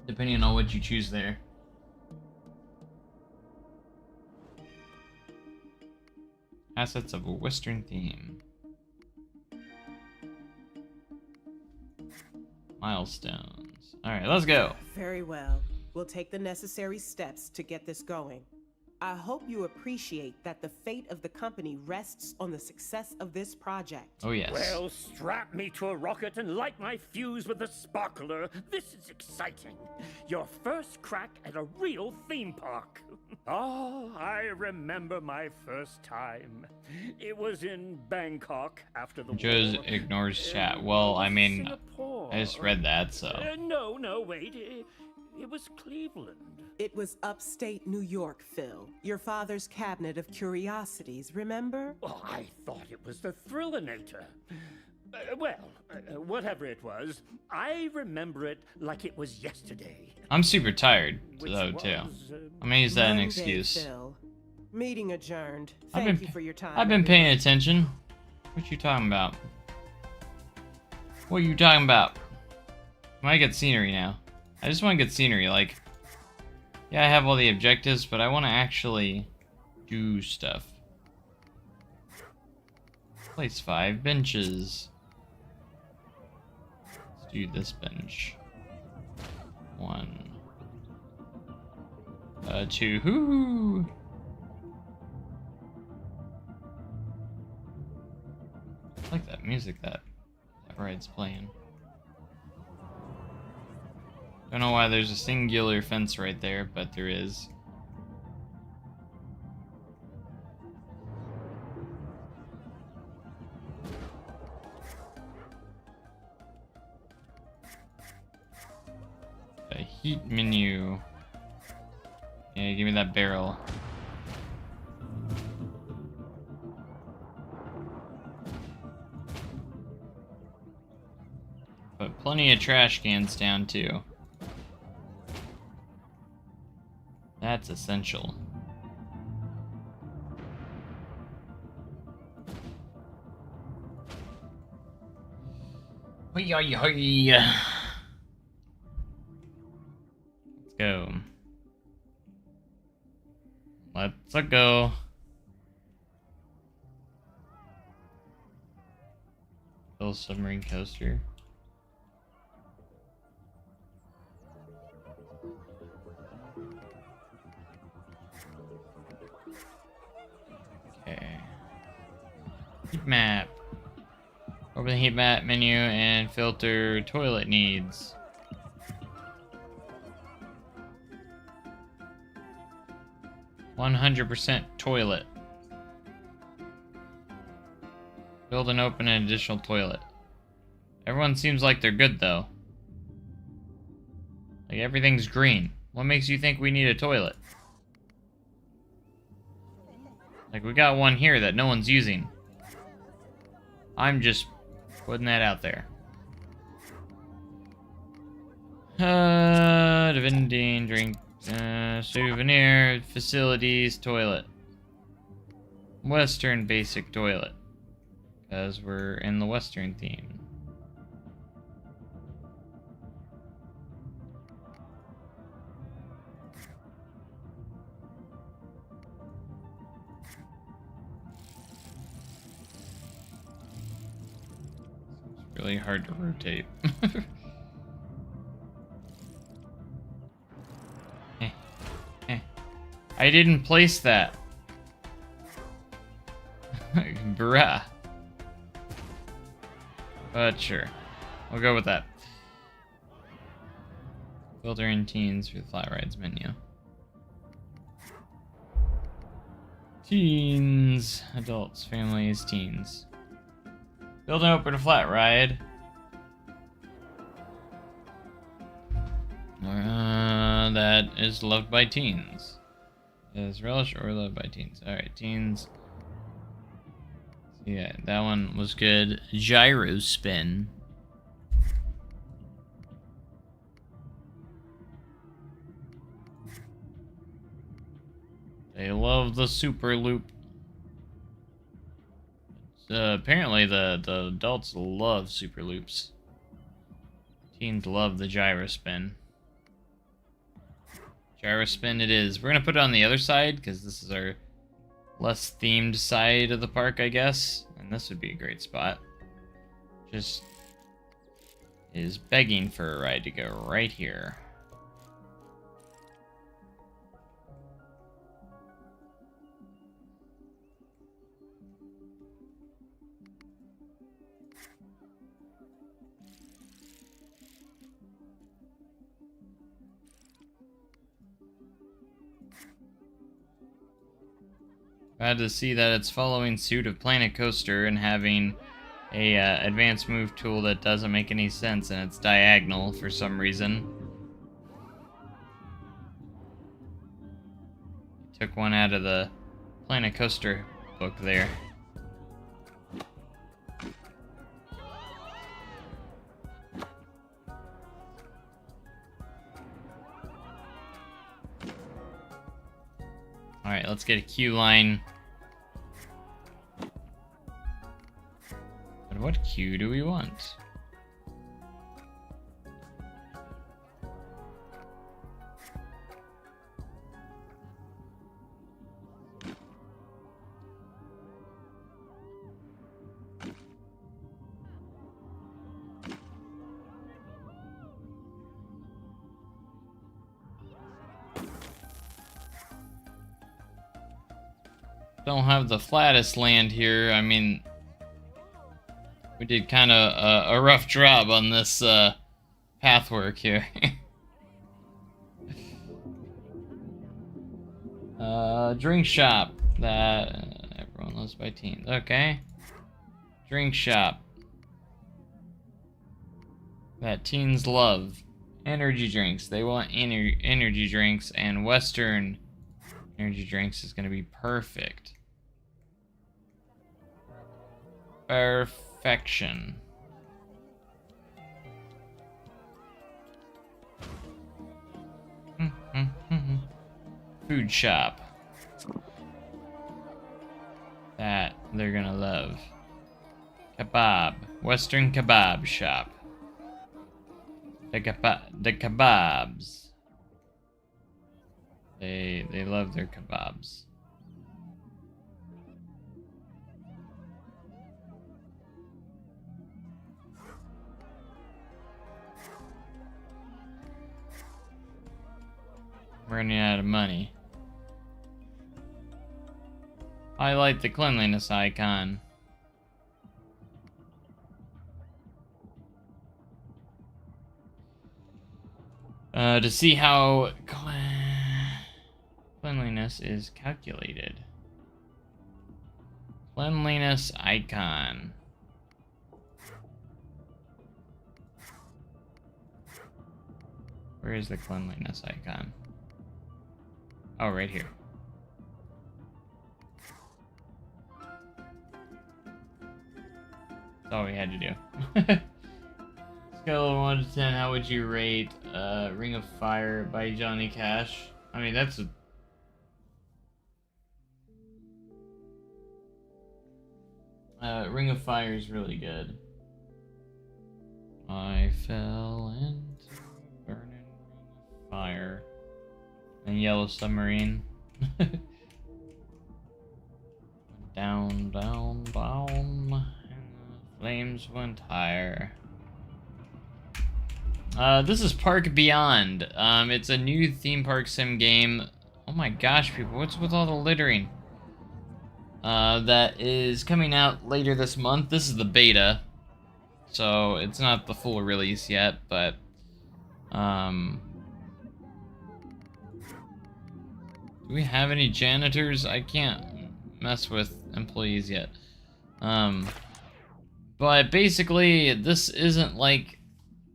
Depending on what you choose there. Assets of a Western theme. Milestones. Alright, let's go. Very well. We'll take the necessary steps to get this going. I hope you appreciate that the fate of the company rests on the success of this project. Oh, yes. Well, strap me to a rocket and light my fuse with a sparkler. This is exciting. Your first crack at a real theme park. Oh, I remember my first time. It was in Bangkok after the Joe war. ignores chat. Well, I mean, Singapore. I just read that, so. No, wait. It was Cleveland. It was upstate New York, Phil. Your father's cabinet of curiosities, remember? Oh, I thought it was the Thrillinator. Whatever it was, I remember it like it was yesterday. I'm super tired, Which though, too. was, I'm gonna use that as an Monday, excuse. Phil. Meeting adjourned. I've Thank been- you for your time. I've been paying attention. What you talking about? What you talking about? I might get scenery now. I just want to get scenery. Like, yeah, I have all the objectives, but I want to actually do stuff. Place 5 benches. Let's do this bench. 1. 2. Hoo! I like that music that ride's playing. Don't know why there's a singular fence right there, but there is. A heat menu. Yeah, give me that barrel. Put plenty of trash cans down too. That's essential. Hoi, hoi, hoi. Let's go. Let's go. Little submarine coaster. Okay. Heat map. Open the heat map menu and filter toilet needs. %100% toilet. Build and open an additional toilet. Everyone seems like they're good though. Like everything's green. What makes you think we need a toilet? Like we got one here that no one's using. I'm just putting that out there. The vending, drink, souvenir, facilities, toilet. Western basic toilet. Because we're in the Western theme. It's really hard to rotate. I didn't place that. Bruh. But sure. We'll go with that. Filter in teens for the flat rides menu. Teens. Adults, families, teens. Build and open a flat ride. That is loved by teens. Is relish or loved by teens. Alright, teens. Yeah, that one was good. Gyro spin. They love the super loop. Apparently the adults love super loops. Teens love the gyro spin. Gyro spin it is. We're gonna put it on the other side because this is our less themed side of the park, I guess. And this would be a great spot. Just is begging for a ride to go right here. Glad to see that it's following suit of Planet Coaster and having a advanced move tool that doesn't make any sense and it's diagonal for some reason. Took one out of the Planet Coaster book there. Alright, Alright, let's get a queue line. But what queue do we want? Don't have the flattest land here. I mean, we did kind of a rough job on this path work here. Drink shop that everyone loves by teens. Okay. Drink shop that teens love. Energy drinks. They want energy drinks, and Western energy drinks is going to be perfect. Perfection. Food shop. That they're gonna love. Kebab. Western kebab shop. The kebabs. They love their kebabs. Running out of money. Highlight the cleanliness icon. To see how cleanliness is calculated. Cleanliness icon. Where is the cleanliness icon? Oh, right here. That's all we had to do. Scale of 1 to 10, how would you rate Ring of Fire by Johnny Cash? I mean, that's a... Ring of Fire is really good. I fell into burning ring of fire. And Yellow Submarine. Down, down, down, and the flames went higher. This is Park Beyond. It's a new theme park sim game. Oh my gosh, people, what's with all the littering? That is coming out later this month. This is the beta, so it's not the full release yet, but, do we have any janitors? I can't mess with employees yet. But basically, this isn't like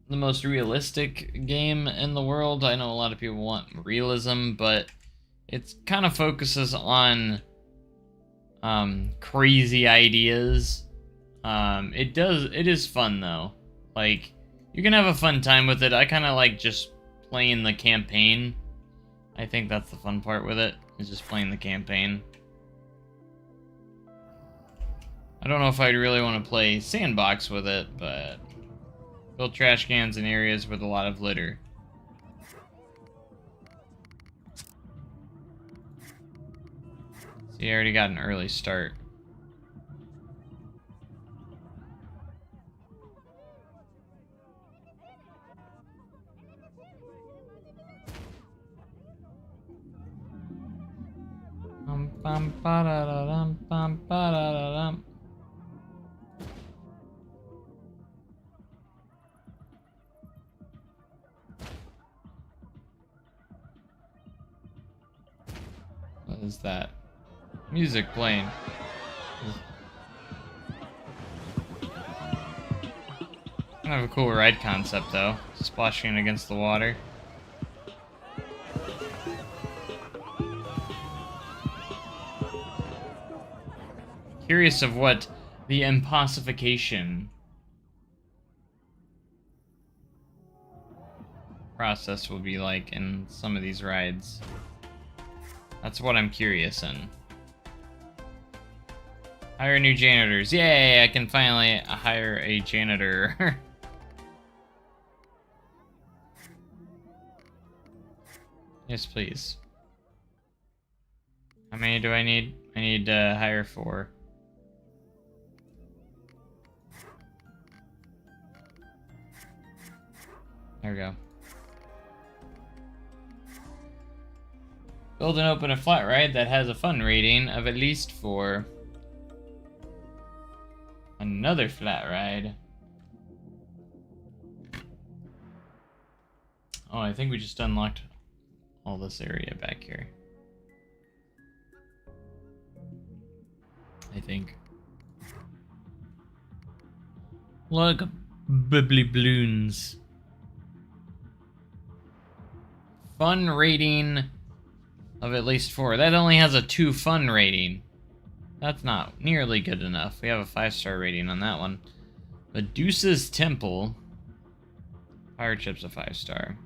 the most realistic game in the world. I know a lot of people want realism, but it kind of focuses on crazy ideas. It is fun though. Like, you can have a fun time with it. I kind of like just playing the campaign. I think that's the fun part with it, is just playing the campaign. I don't know if I'd really want to play sandbox with it, but build trash cans in areas with a lot of litter. See, I already got an early start. Bum, ba-da-da-dum, bum, ba-da-da-dum. What is that? Music playing. Kind of a cool ride concept though. Splashing against the water. Curious of what the impossification process will be like in some of these rides. That's what I'm curious in. Hire new janitors. Yay, I can finally hire a janitor. Yes, please. How many do I need? I need to hire 4. There we go. Build and open a flat ride that has a fun rating of at least 4. Another flat ride. Oh, I think we just unlocked all this area back here. I think. Look, bubbly balloons. Fun rating of at least 4. That only has a 2 fun rating. That's not nearly good enough. We have a 5-star rating on that one. Medusa's Temple. Fire Chip's a 5-star.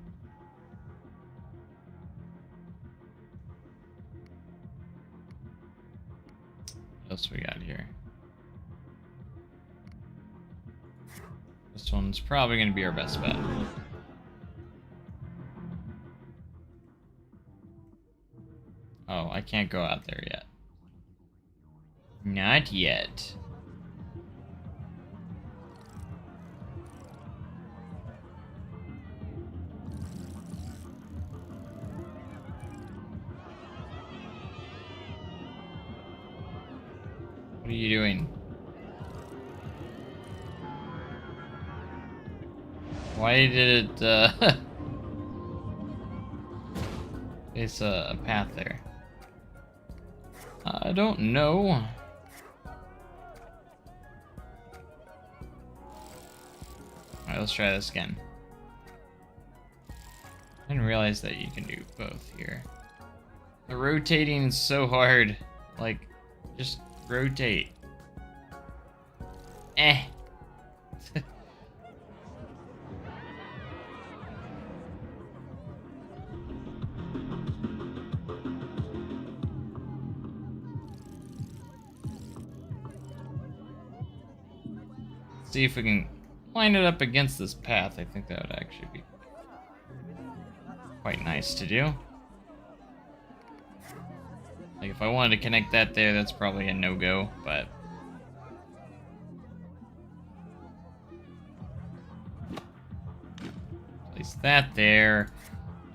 What else we got here? This one's probably going to be our best bet. Oh, I can't go out there yet. Not yet. What are you doing? Why did it, it's a path there? I don't know. Alright, let's try this again. I didn't realize that you can do both here. The rotating is so hard. Like, just rotate. Eh. See if we can line it up against this path. I think that would actually be quite nice to do. Like, if I wanted to connect that there, that's probably a no-go, but... place that there,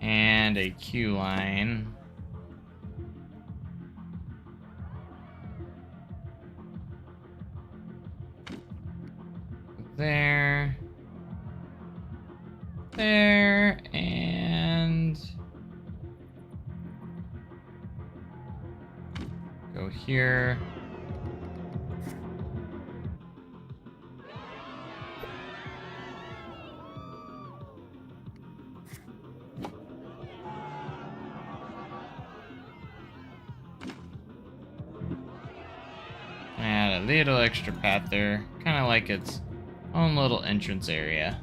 and a queue line. There. There, and... go here. Add a little extra path there, kind of like its own little entrance area.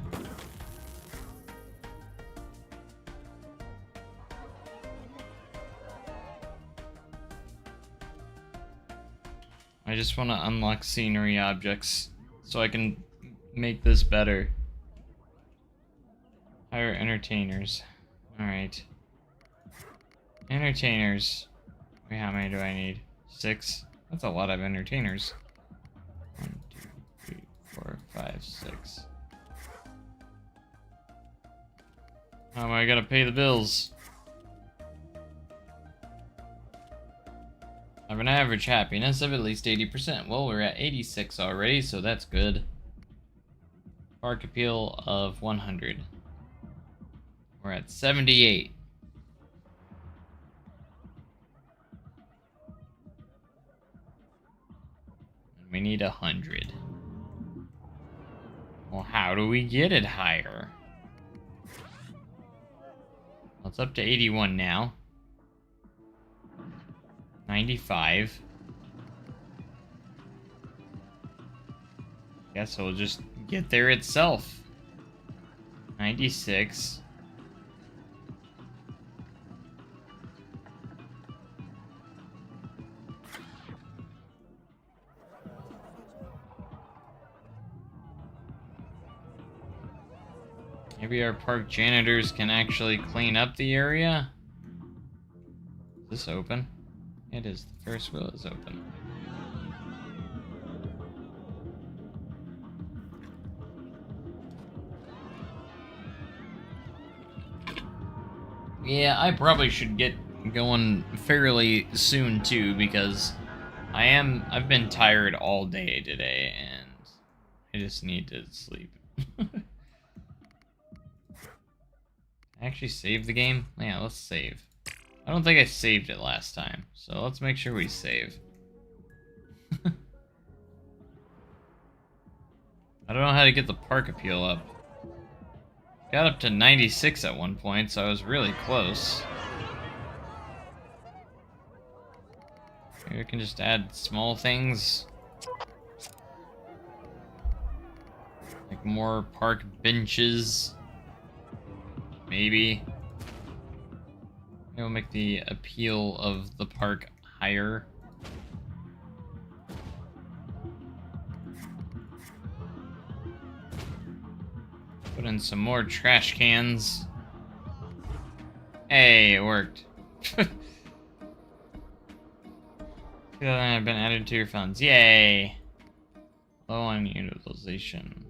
I just want to unlock scenery objects so I can make this better. Hire entertainers. Alright. Entertainers. Wait, how many do I need? 6? That's a lot of entertainers. 1, 2, 3, 4, 5, 6. How am I gonna pay the bills? Have an average happiness of at least 80%. Well, we're at 86 already, so that's good. Park appeal of 100. We're at 78. We need 100. Well, how do we get it higher? Well, it's up to 81 now. 95. Guess we'll just get there itself. 96. Maybe our park janitors can actually clean up the area? Is this open? It is. The Ferris wheel is open. Yeah, I probably should get going fairly soon too, because I've been tired all day today and I just need to sleep. Actually save the game? Yeah, let's save. I don't think I saved it last time, so let's make sure we save. I don't know how to get the park appeal up. Got up to 96 at one point, so I was really close. Maybe I can just add small things. Like more park benches. Maybe. Maybe we'll make the appeal of the park higher. Put in some more trash cans. Hey, it worked. Have been added to your funds. Yay! Low on utilization.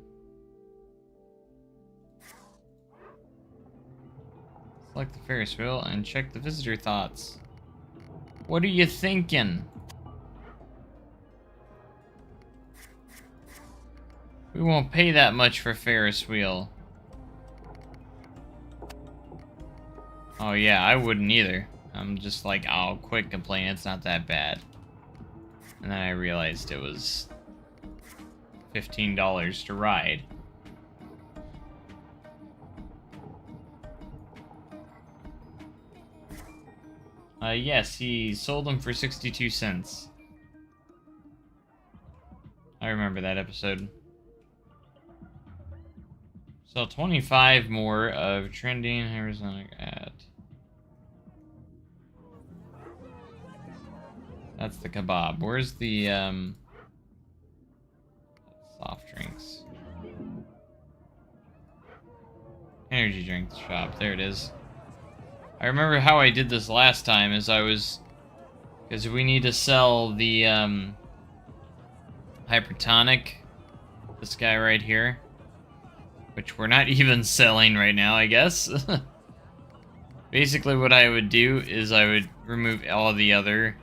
Select the Ferris wheel and check the visitor thoughts. What are you thinking? We won't pay that much for Ferris wheel. Oh yeah, I wouldn't either. I'm just like, I'll quit complaining, it's not that bad. And then I realized it was $15 to ride. Yes, he sold them for 62 cents. I remember that episode. Sell 25 more of trending Arizona ad. That's the kebab. Where's the soft drinks? Energy drink shop. There it is. I remember how I did this last time is because we need to sell the hypertonic, this guy right here, which we're not even selling right now, I guess. Basically what I would do is I would remove all the other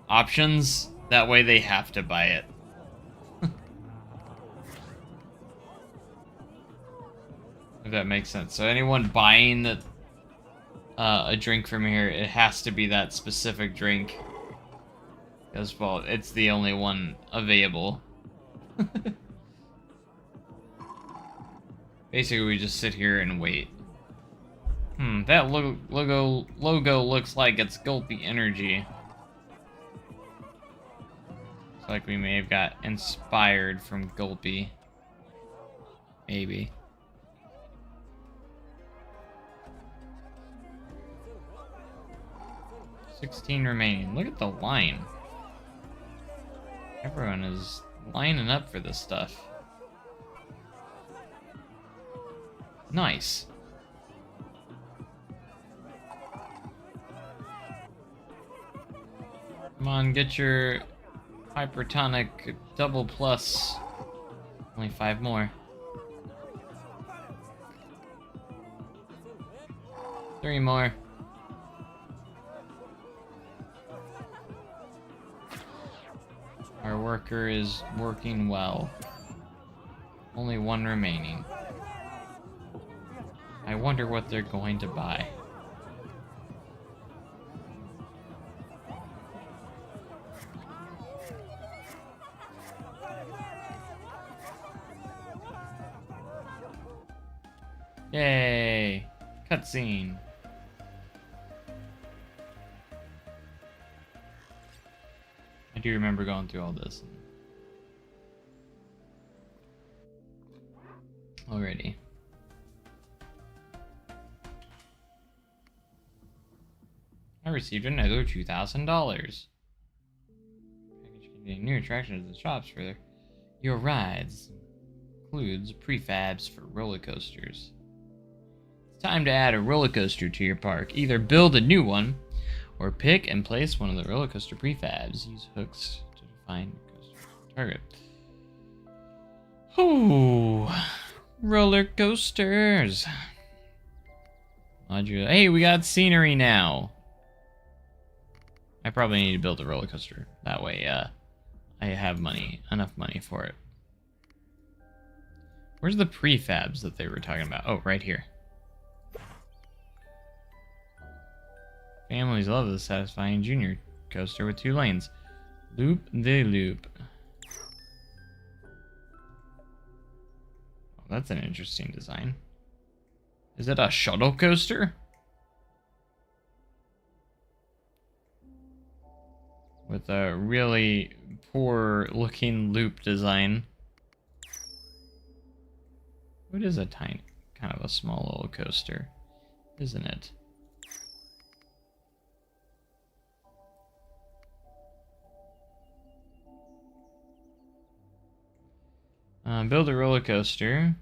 options, that way they have to buy it. If that makes sense. So anyone buying the a drink from here, it has to be that specific drink. Because, well, it's the only one available. Basically, we just sit here and wait. That logo looks like it's Gulpy Energy. It's like we may have got inspired from Gulpy. Maybe. 16 remaining. Look at the line. Everyone is lining up for this stuff. Nice. Come on, get your hypertonic double plus. Only 5 more. 3 more. Our worker is working well. Only 1 remaining. I wonder what they're going to buy. Yay! Cutscene. I do remember going through all this. Alrighty. I received another $2,000. Package containing new attractions at the shops for your rides. Includes prefabs for roller coasters. Time to add a roller coaster to your park. Either build a new one, or pick and place one of the roller coaster prefabs. Use hooks to define your coaster target. Ooh, roller coasters. Modular. Hey, we got scenery now. I probably need to build a roller coaster. That way, I have enough money for it. Where's the prefabs that they were talking about? Oh, right here. Families love the satisfying junior coaster with 2 lanes. Loop de loop. Oh, that's an interesting design. Is it a shuttle coaster? With a really poor looking loop design. It is a tiny, kind of a small little coaster, isn't it? Build a roller coaster.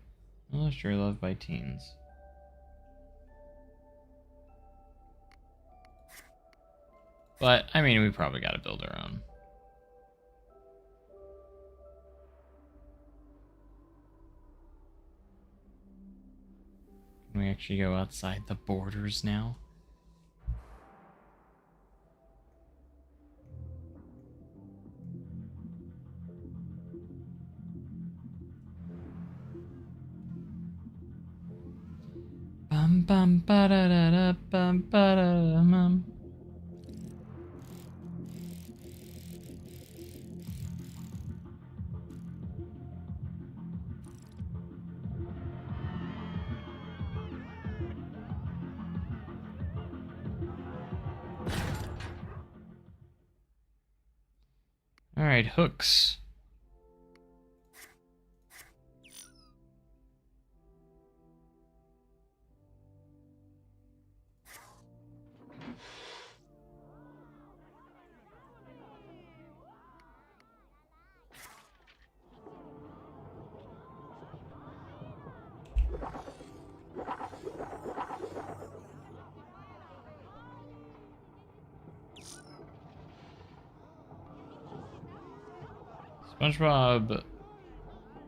Oh, sure, loved by teens. But, I mean, we probably got to build our own. Can we actually go outside the borders now? Bum bum ba da da da bum ba da bum. All right, hooks. SpongeBob,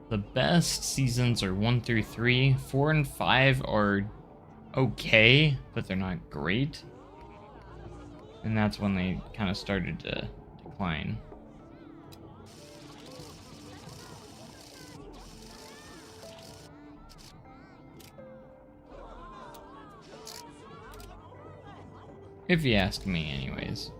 the best seasons are 1 through 3. 4 and 5 are okay, but they're not great. And that's when they kind of started to decline. If you ask me, anyways.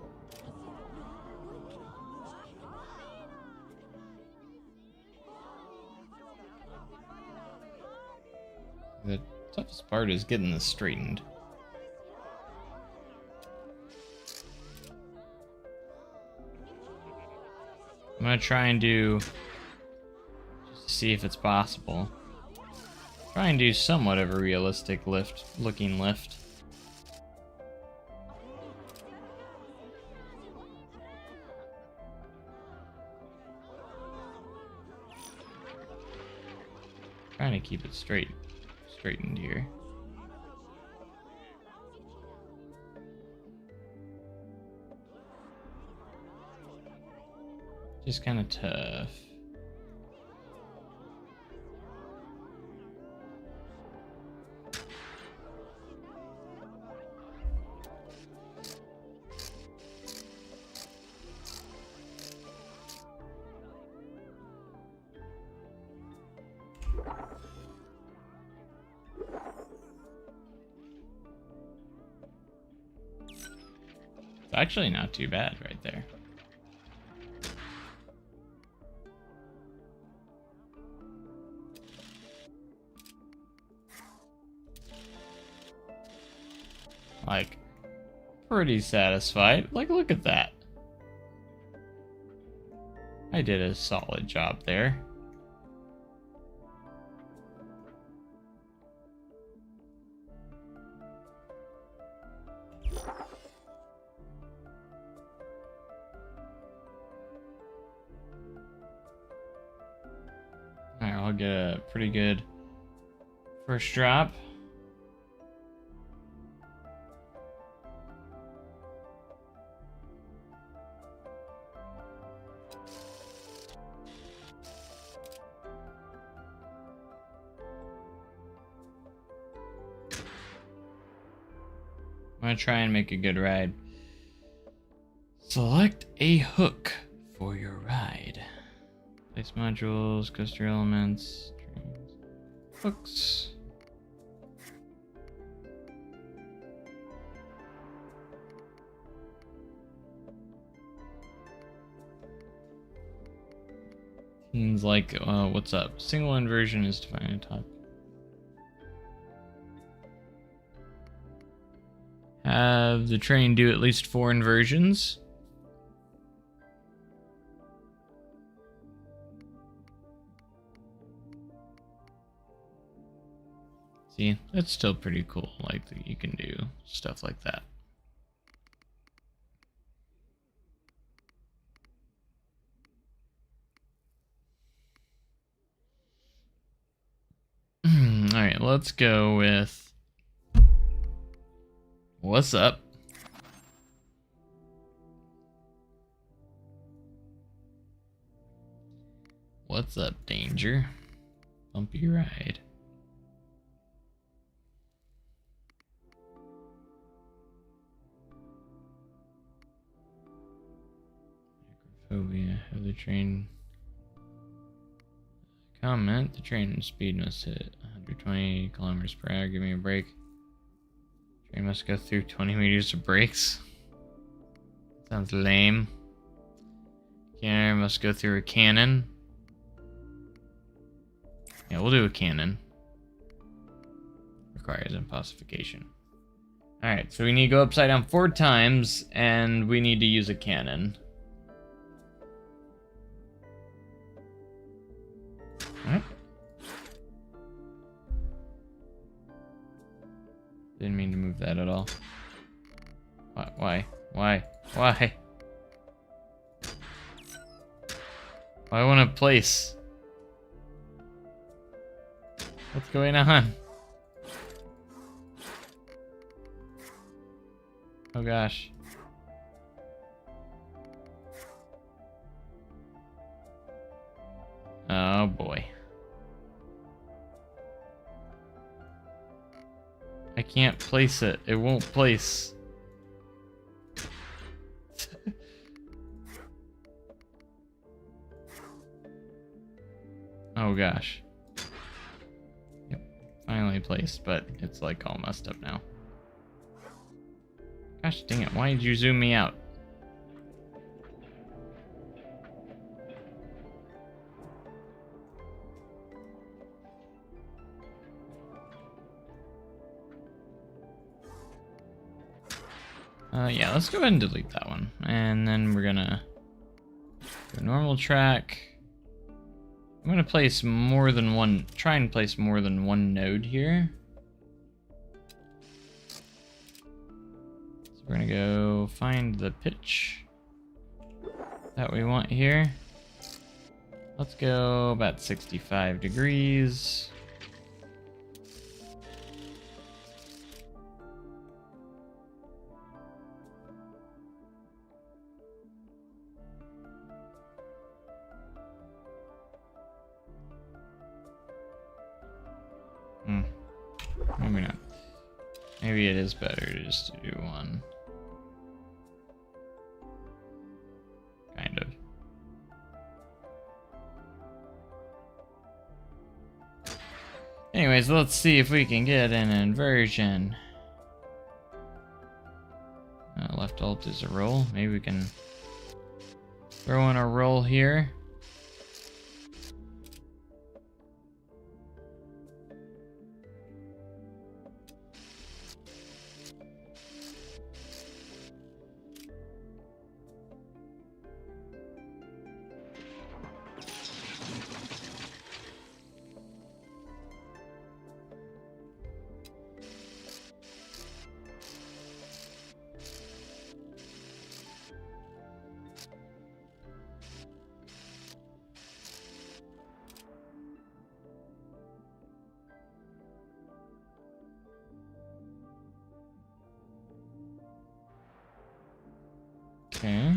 The toughest part is getting this straightened. I'm gonna try and do, just to see if it's possible, try and do somewhat of a realistic looking lift. Trying to keep it straightened here. Just kind of tough. It's actually not too bad right there. Like, pretty satisfied. Like, look at that. I did a solid job there. Alright, I'll get a pretty good first drop. I'm gonna try and make a good ride. Select a hook for your ride. Place modules, coaster elements, trains, hooks. Seems like, what's up? Single inversion is defined at top. Have the train do at least 4 inversions. See, that's still pretty cool. Like, that you can do stuff like that. Alright, let's go with... What's up? What's up, danger? Bumpy ride. Acrophobia. Have the train... Comment. The train speed must hit 120 kilometers per hour. Give me a break. Train must go through 20 meters of brakes. Sounds lame. Cannon must go through a cannon. Yeah, we'll do a cannon. Requires impossification. Alright, so we need to go upside down 4 times, and we need to use a cannon. Alright. Didn't mean to move that at all. Why? Why? Why? I want to place. What's going on? Oh gosh. Oh boy. I can't place it. It won't place. Oh gosh. Yep. Finally placed, but it's like all messed up now. Gosh dang it, why did you zoom me out? Yeah, let's go ahead and delete that one. And then we're gonna do a normal track. I'm gonna place more than one, try and place more than one node here. So we're gonna go find the pitch that we want here. Let's go about 65 degrees. Maybe not. Maybe it is better just to do one. Kind of. Anyways, let's see if we can get an inversion. Left alt is a roll. Maybe we can throw in a roll here. Okay.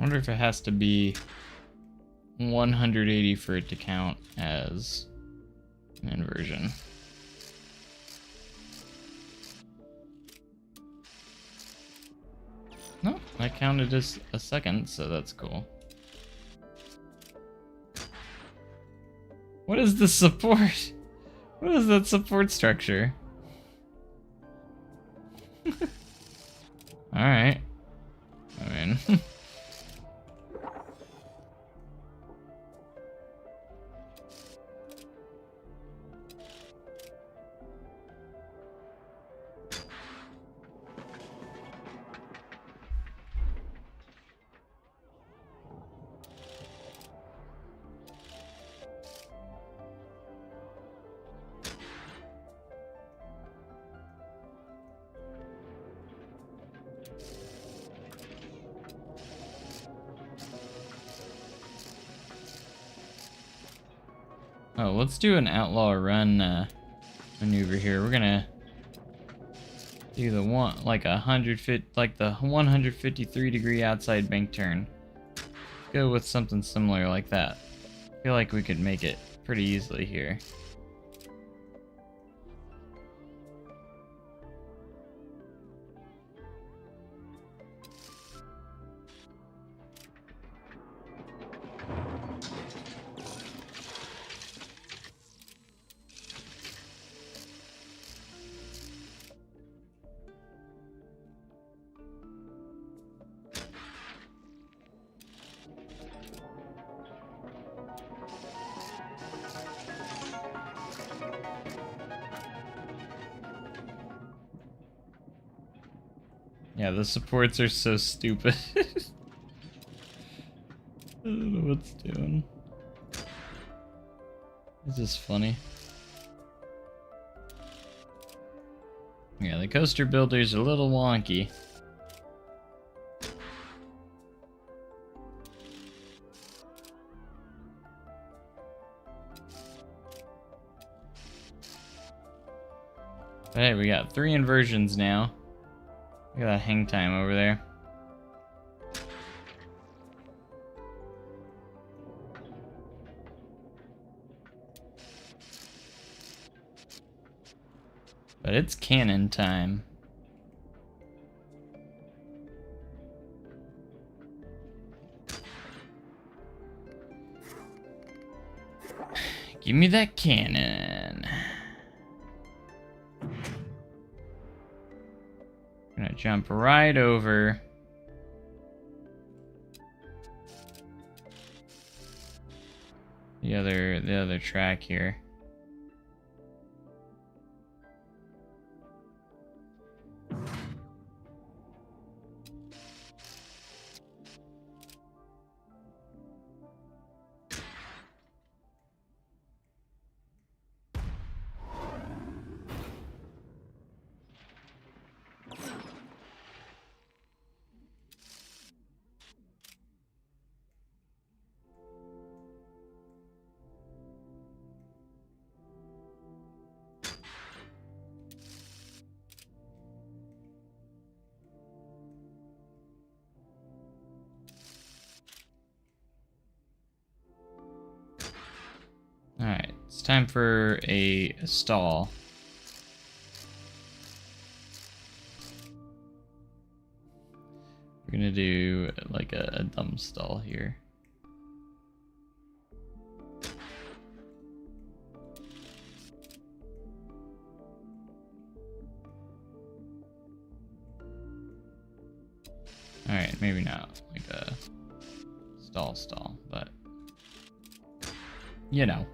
I wonder if it has to be 180 for it to count as an inversion. No, that counted as a second, so that's cool. What is the support? What is that support structure? Alright. I mean... Oh, let's do an outlaw run maneuver here. We're gonna do the one like 153-degree outside bank turn. Go with something similar like that. I feel like we could make it pretty easily here. Yeah, the supports are so stupid. I don't know what's doing. This is funny. Yeah, the coaster builder's a little wonky. But hey, we got 3 inversions now. Look at that hang time over there. But it's cannon time. Give me that cannon. I'm gonna jump right over the other track here. Alright, it's time for a stall. We're gonna do like a dumb stall here. Alright, maybe not like a stall, but you know.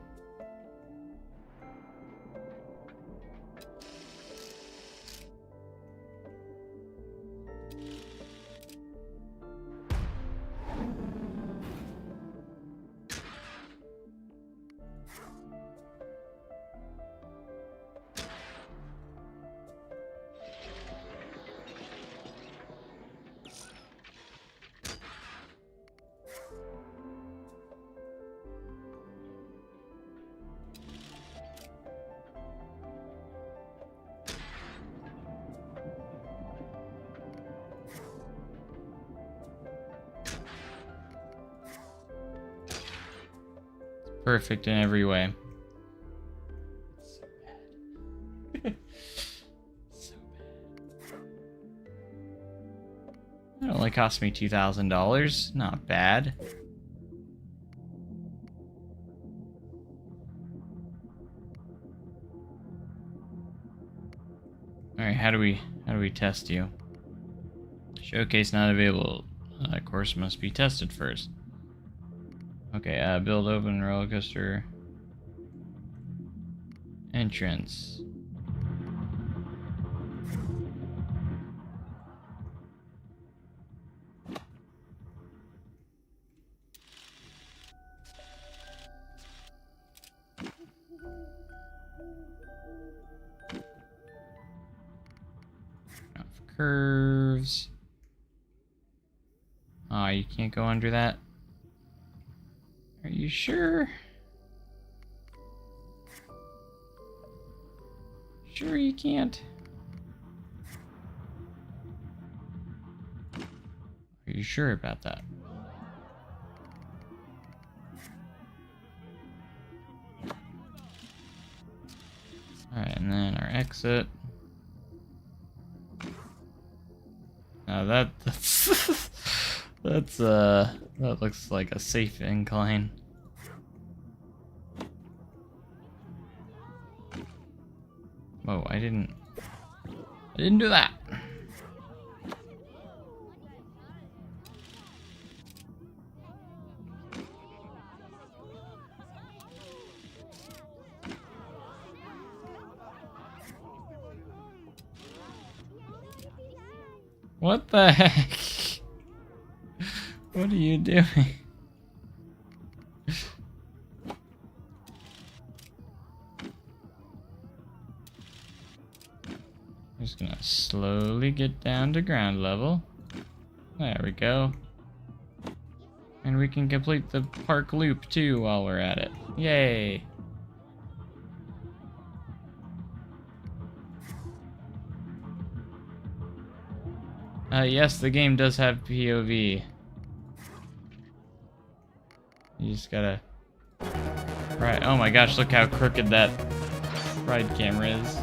perfect in every way. So bad. So bad. It only cost me $2,000. Not bad. Alright, how do we test you? Showcase not available. Course must be tested first. Okay, build open roller coaster entrance. Curves. Oh, you can't go under that? Are you sure? Sure you can't? Are you sure about that? Alright, and then our exit. Now that's that looks like a safe incline. Whoa, I didn't do that. What the heck? What are you doing? I'm just gonna slowly get down to ground level. There we go. And we can complete the park loop too while we're at it. Yay! Yes, the game does have POV. You just gotta... Right, oh my gosh, look how crooked that ride camera is.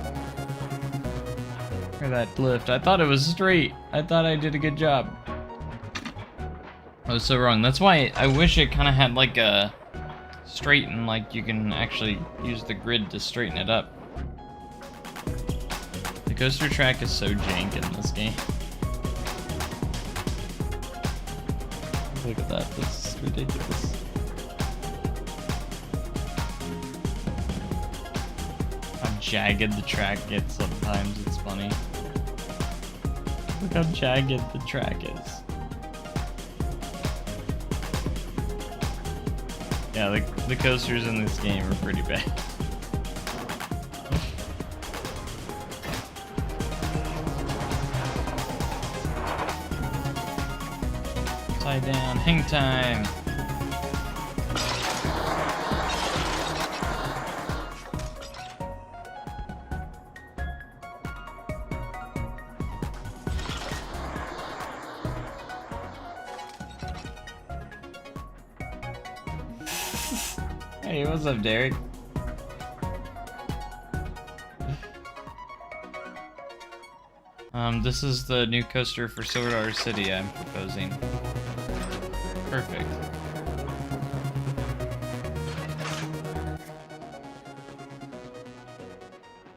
Look at that lift. I thought it was straight. I thought I did a good job. I was so wrong. That's why I wish it kind of had like a straighten, like you can actually use the grid to straighten it up. The coaster track is so jank in this game. Look at that, this is ridiculous. How jagged the track gets sometimes, it's funny. Look how jagged the track is. Yeah, the coasters in this game are pretty bad. Upside down, hang time. Hey, what's up, Derek? This is the new coaster for Sodor City I'm proposing. Perfect.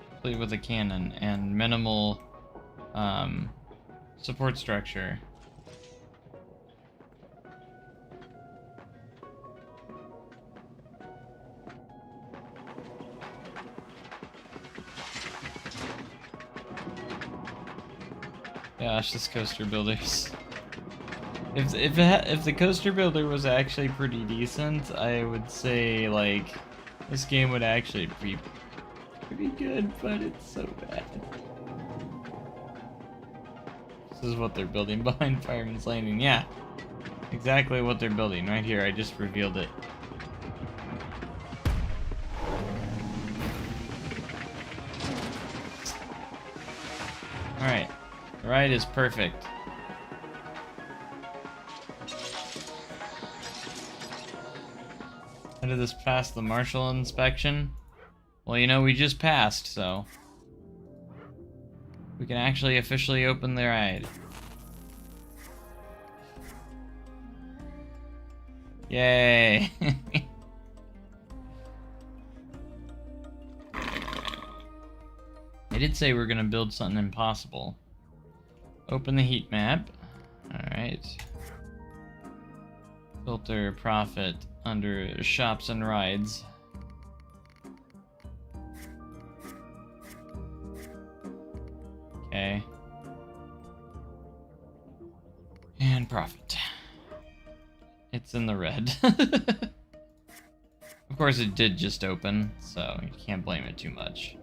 Complete with a cannon and minimal support structure. Gosh, this coaster builder's... If the coaster builder was actually pretty decent, I would say like this game would actually be pretty good, but it's so bad. This is what they're building behind Fireman's Landing. Yeah, exactly what they're building right here. I just revealed it. All right. The ride is perfect. How did this pass the marshal inspection? Well, you know, we just passed, so we can actually officially open the ride. Yay! They did say we're gonna build something impossible. Open the heat map. Alright. Filter profit under shops and rides. Okay. And profit. It's in the red. Of course it did just open, so you can't blame it too much.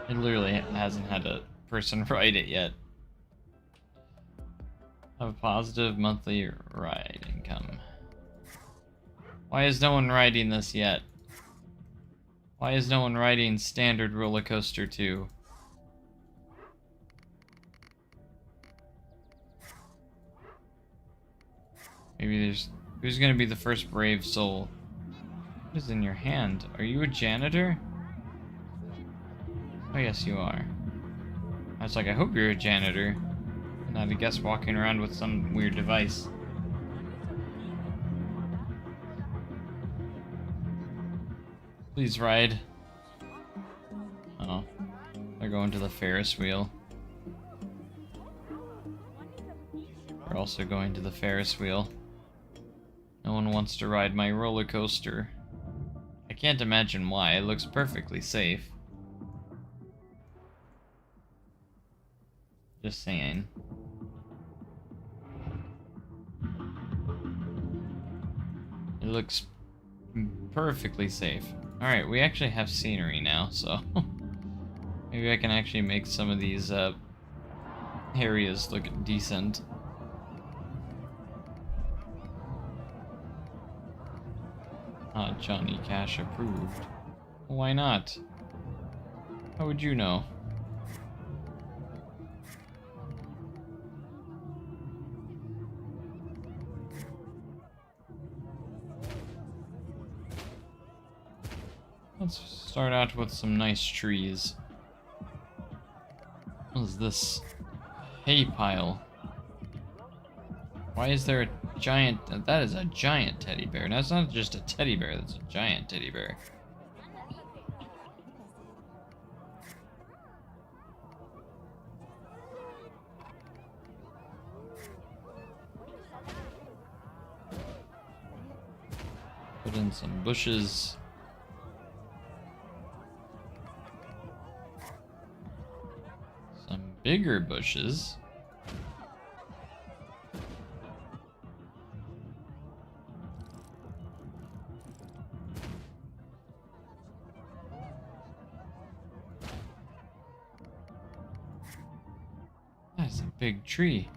It literally hasn't had a person ride it yet. Have a positive monthly ride income. Why is no one riding this yet? Why is no one riding Standard Roller Coaster 2? Maybe there's... Who's gonna be the first brave soul? What is in your hand? Are you a janitor? Oh yes, you are. I was like, I hope you're a janitor. And not a guest walking around with some weird device. Please ride. Oh. They're going to the Ferris wheel. We're also going to the Ferris wheel. No one wants to ride my roller coaster. I can't imagine why. It looks perfectly safe. Just saying. It looks perfectly safe. Alright, we actually have scenery now, so maybe I can actually make some of these areas look decent. Johnny Cash approved. Why not? How would you know? Let's start out with some nice trees. What is this? Hay pile. Why is there a giant... That is a giant teddy bear. That's not just a teddy bear, that's a giant teddy bear. Put in some bushes. Some bigger bushes. That's a big tree.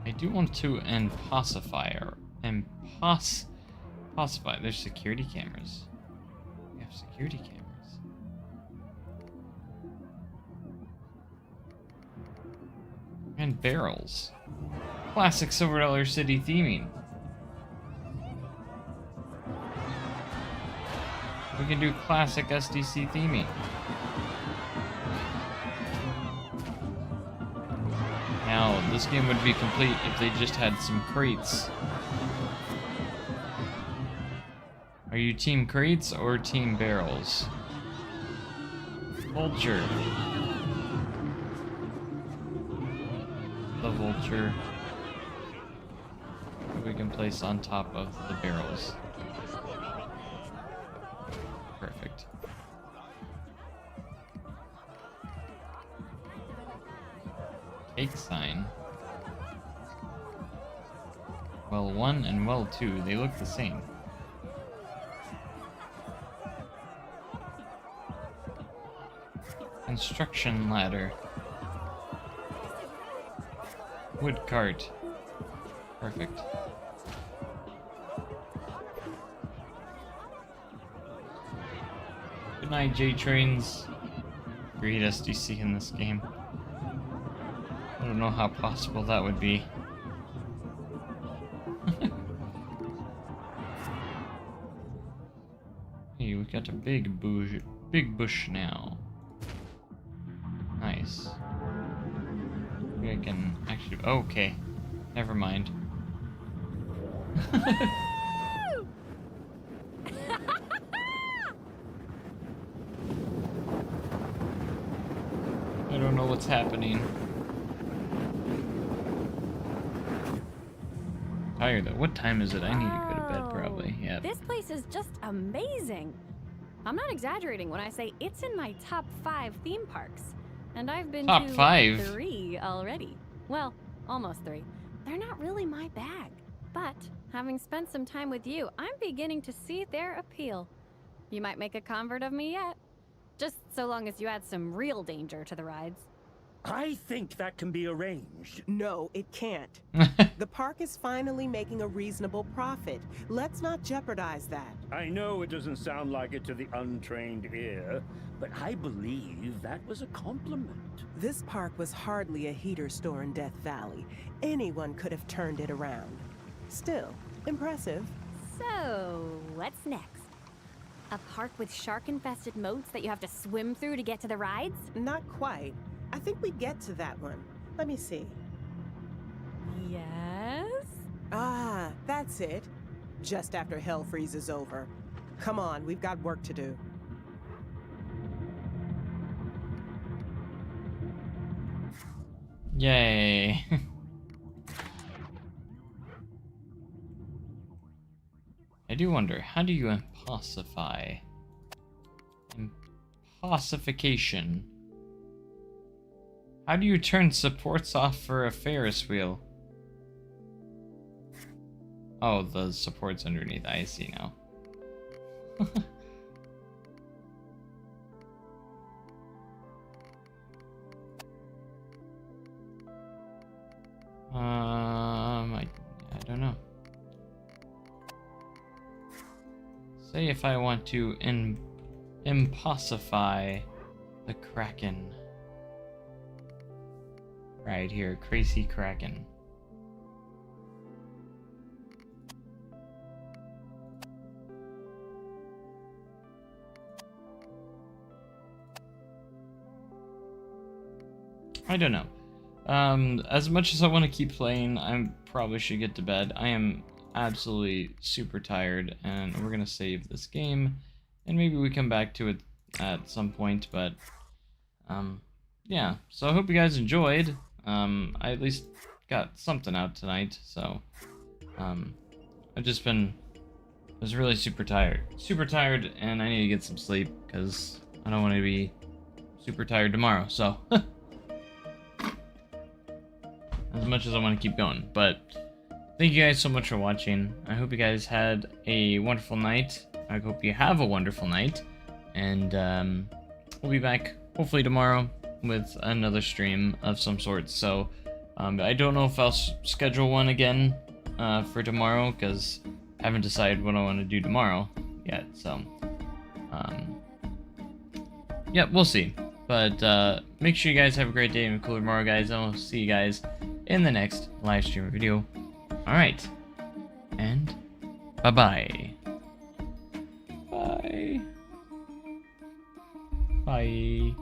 I do want to impossify or impossify. There's security cameras. We have security cameras. And barrels. Classic Silver Dollar City theming. We can do classic SDC theming. Now, this game would be complete if they just had some crates. Are you team crates or team barrels? Vulture. The vulture. We can place on top of the barrels. Perfect. Cake sign. Well 1 and well 2, they look the same. Construction ladder. Wood cart. Perfect. Good night, J-Trains. Great SDC in this game. I don't know how possible that would be. Hey, we got a big bush now. Nice. Maybe I can actually. Oh, okay, never mind. I don't know what's happening. Tired though. What time is it? I need to go to bed probably. Yeah. This place is just amazing. I'm not exaggerating when I say it's in my top 5 theme parks. And I've been Top to 5? 3 already. Well, almost 3. They're not really my bag. But having spent some time with you, I'm beginning to see their appeal. You might make a convert of me yet. Just so long as you add some real danger to the rides. I think that can be arranged. No, it can't. The park is finally making a reasonable profit. Let's not jeopardize that. I know it doesn't sound like it to the untrained ear, but I believe that was a compliment. This park was hardly a heater store in Death Valley. Anyone could have turned it around. Still, impressive. So, what's next? A park with shark-infested moats that you have to swim through to get to the rides? Not quite. I think we get to that one. Let me see. Yes? Ah, that's it. Just after hell freezes over. Come on, we've got work to do. Yay. I do wonder, how do you impossify? Impossification. How do you turn supports off for a Ferris wheel? Oh, the support's underneath. I see now. I don't know. Say if I want to impossify the Kraken. Right here, Crazy Kraken. I don't know. As much as I want to keep playing, I probably should get to bed. I am absolutely super tired, and we're gonna save this game, and maybe we come back to it at some point, but yeah. So I hope you guys enjoyed. I at least got something out tonight, so I've just been, I was really super tired, and I need to get some sleep because I don't want to be super tired tomorrow. So as much as I want to keep going, but thank you guys so much for watching. I hope you guys had a wonderful night. I hope you have a wonderful night, and we'll be back hopefully tomorrow with another stream of some sort. So I don't know if I'll schedule one again for tomorrow because I haven't decided what I want to do tomorrow yet. So yeah, we'll see. But make sure you guys have a great day and a cool tomorrow, guys. I'll see you guys in the next live stream video. Alright, and bye-bye. Bye. Bye.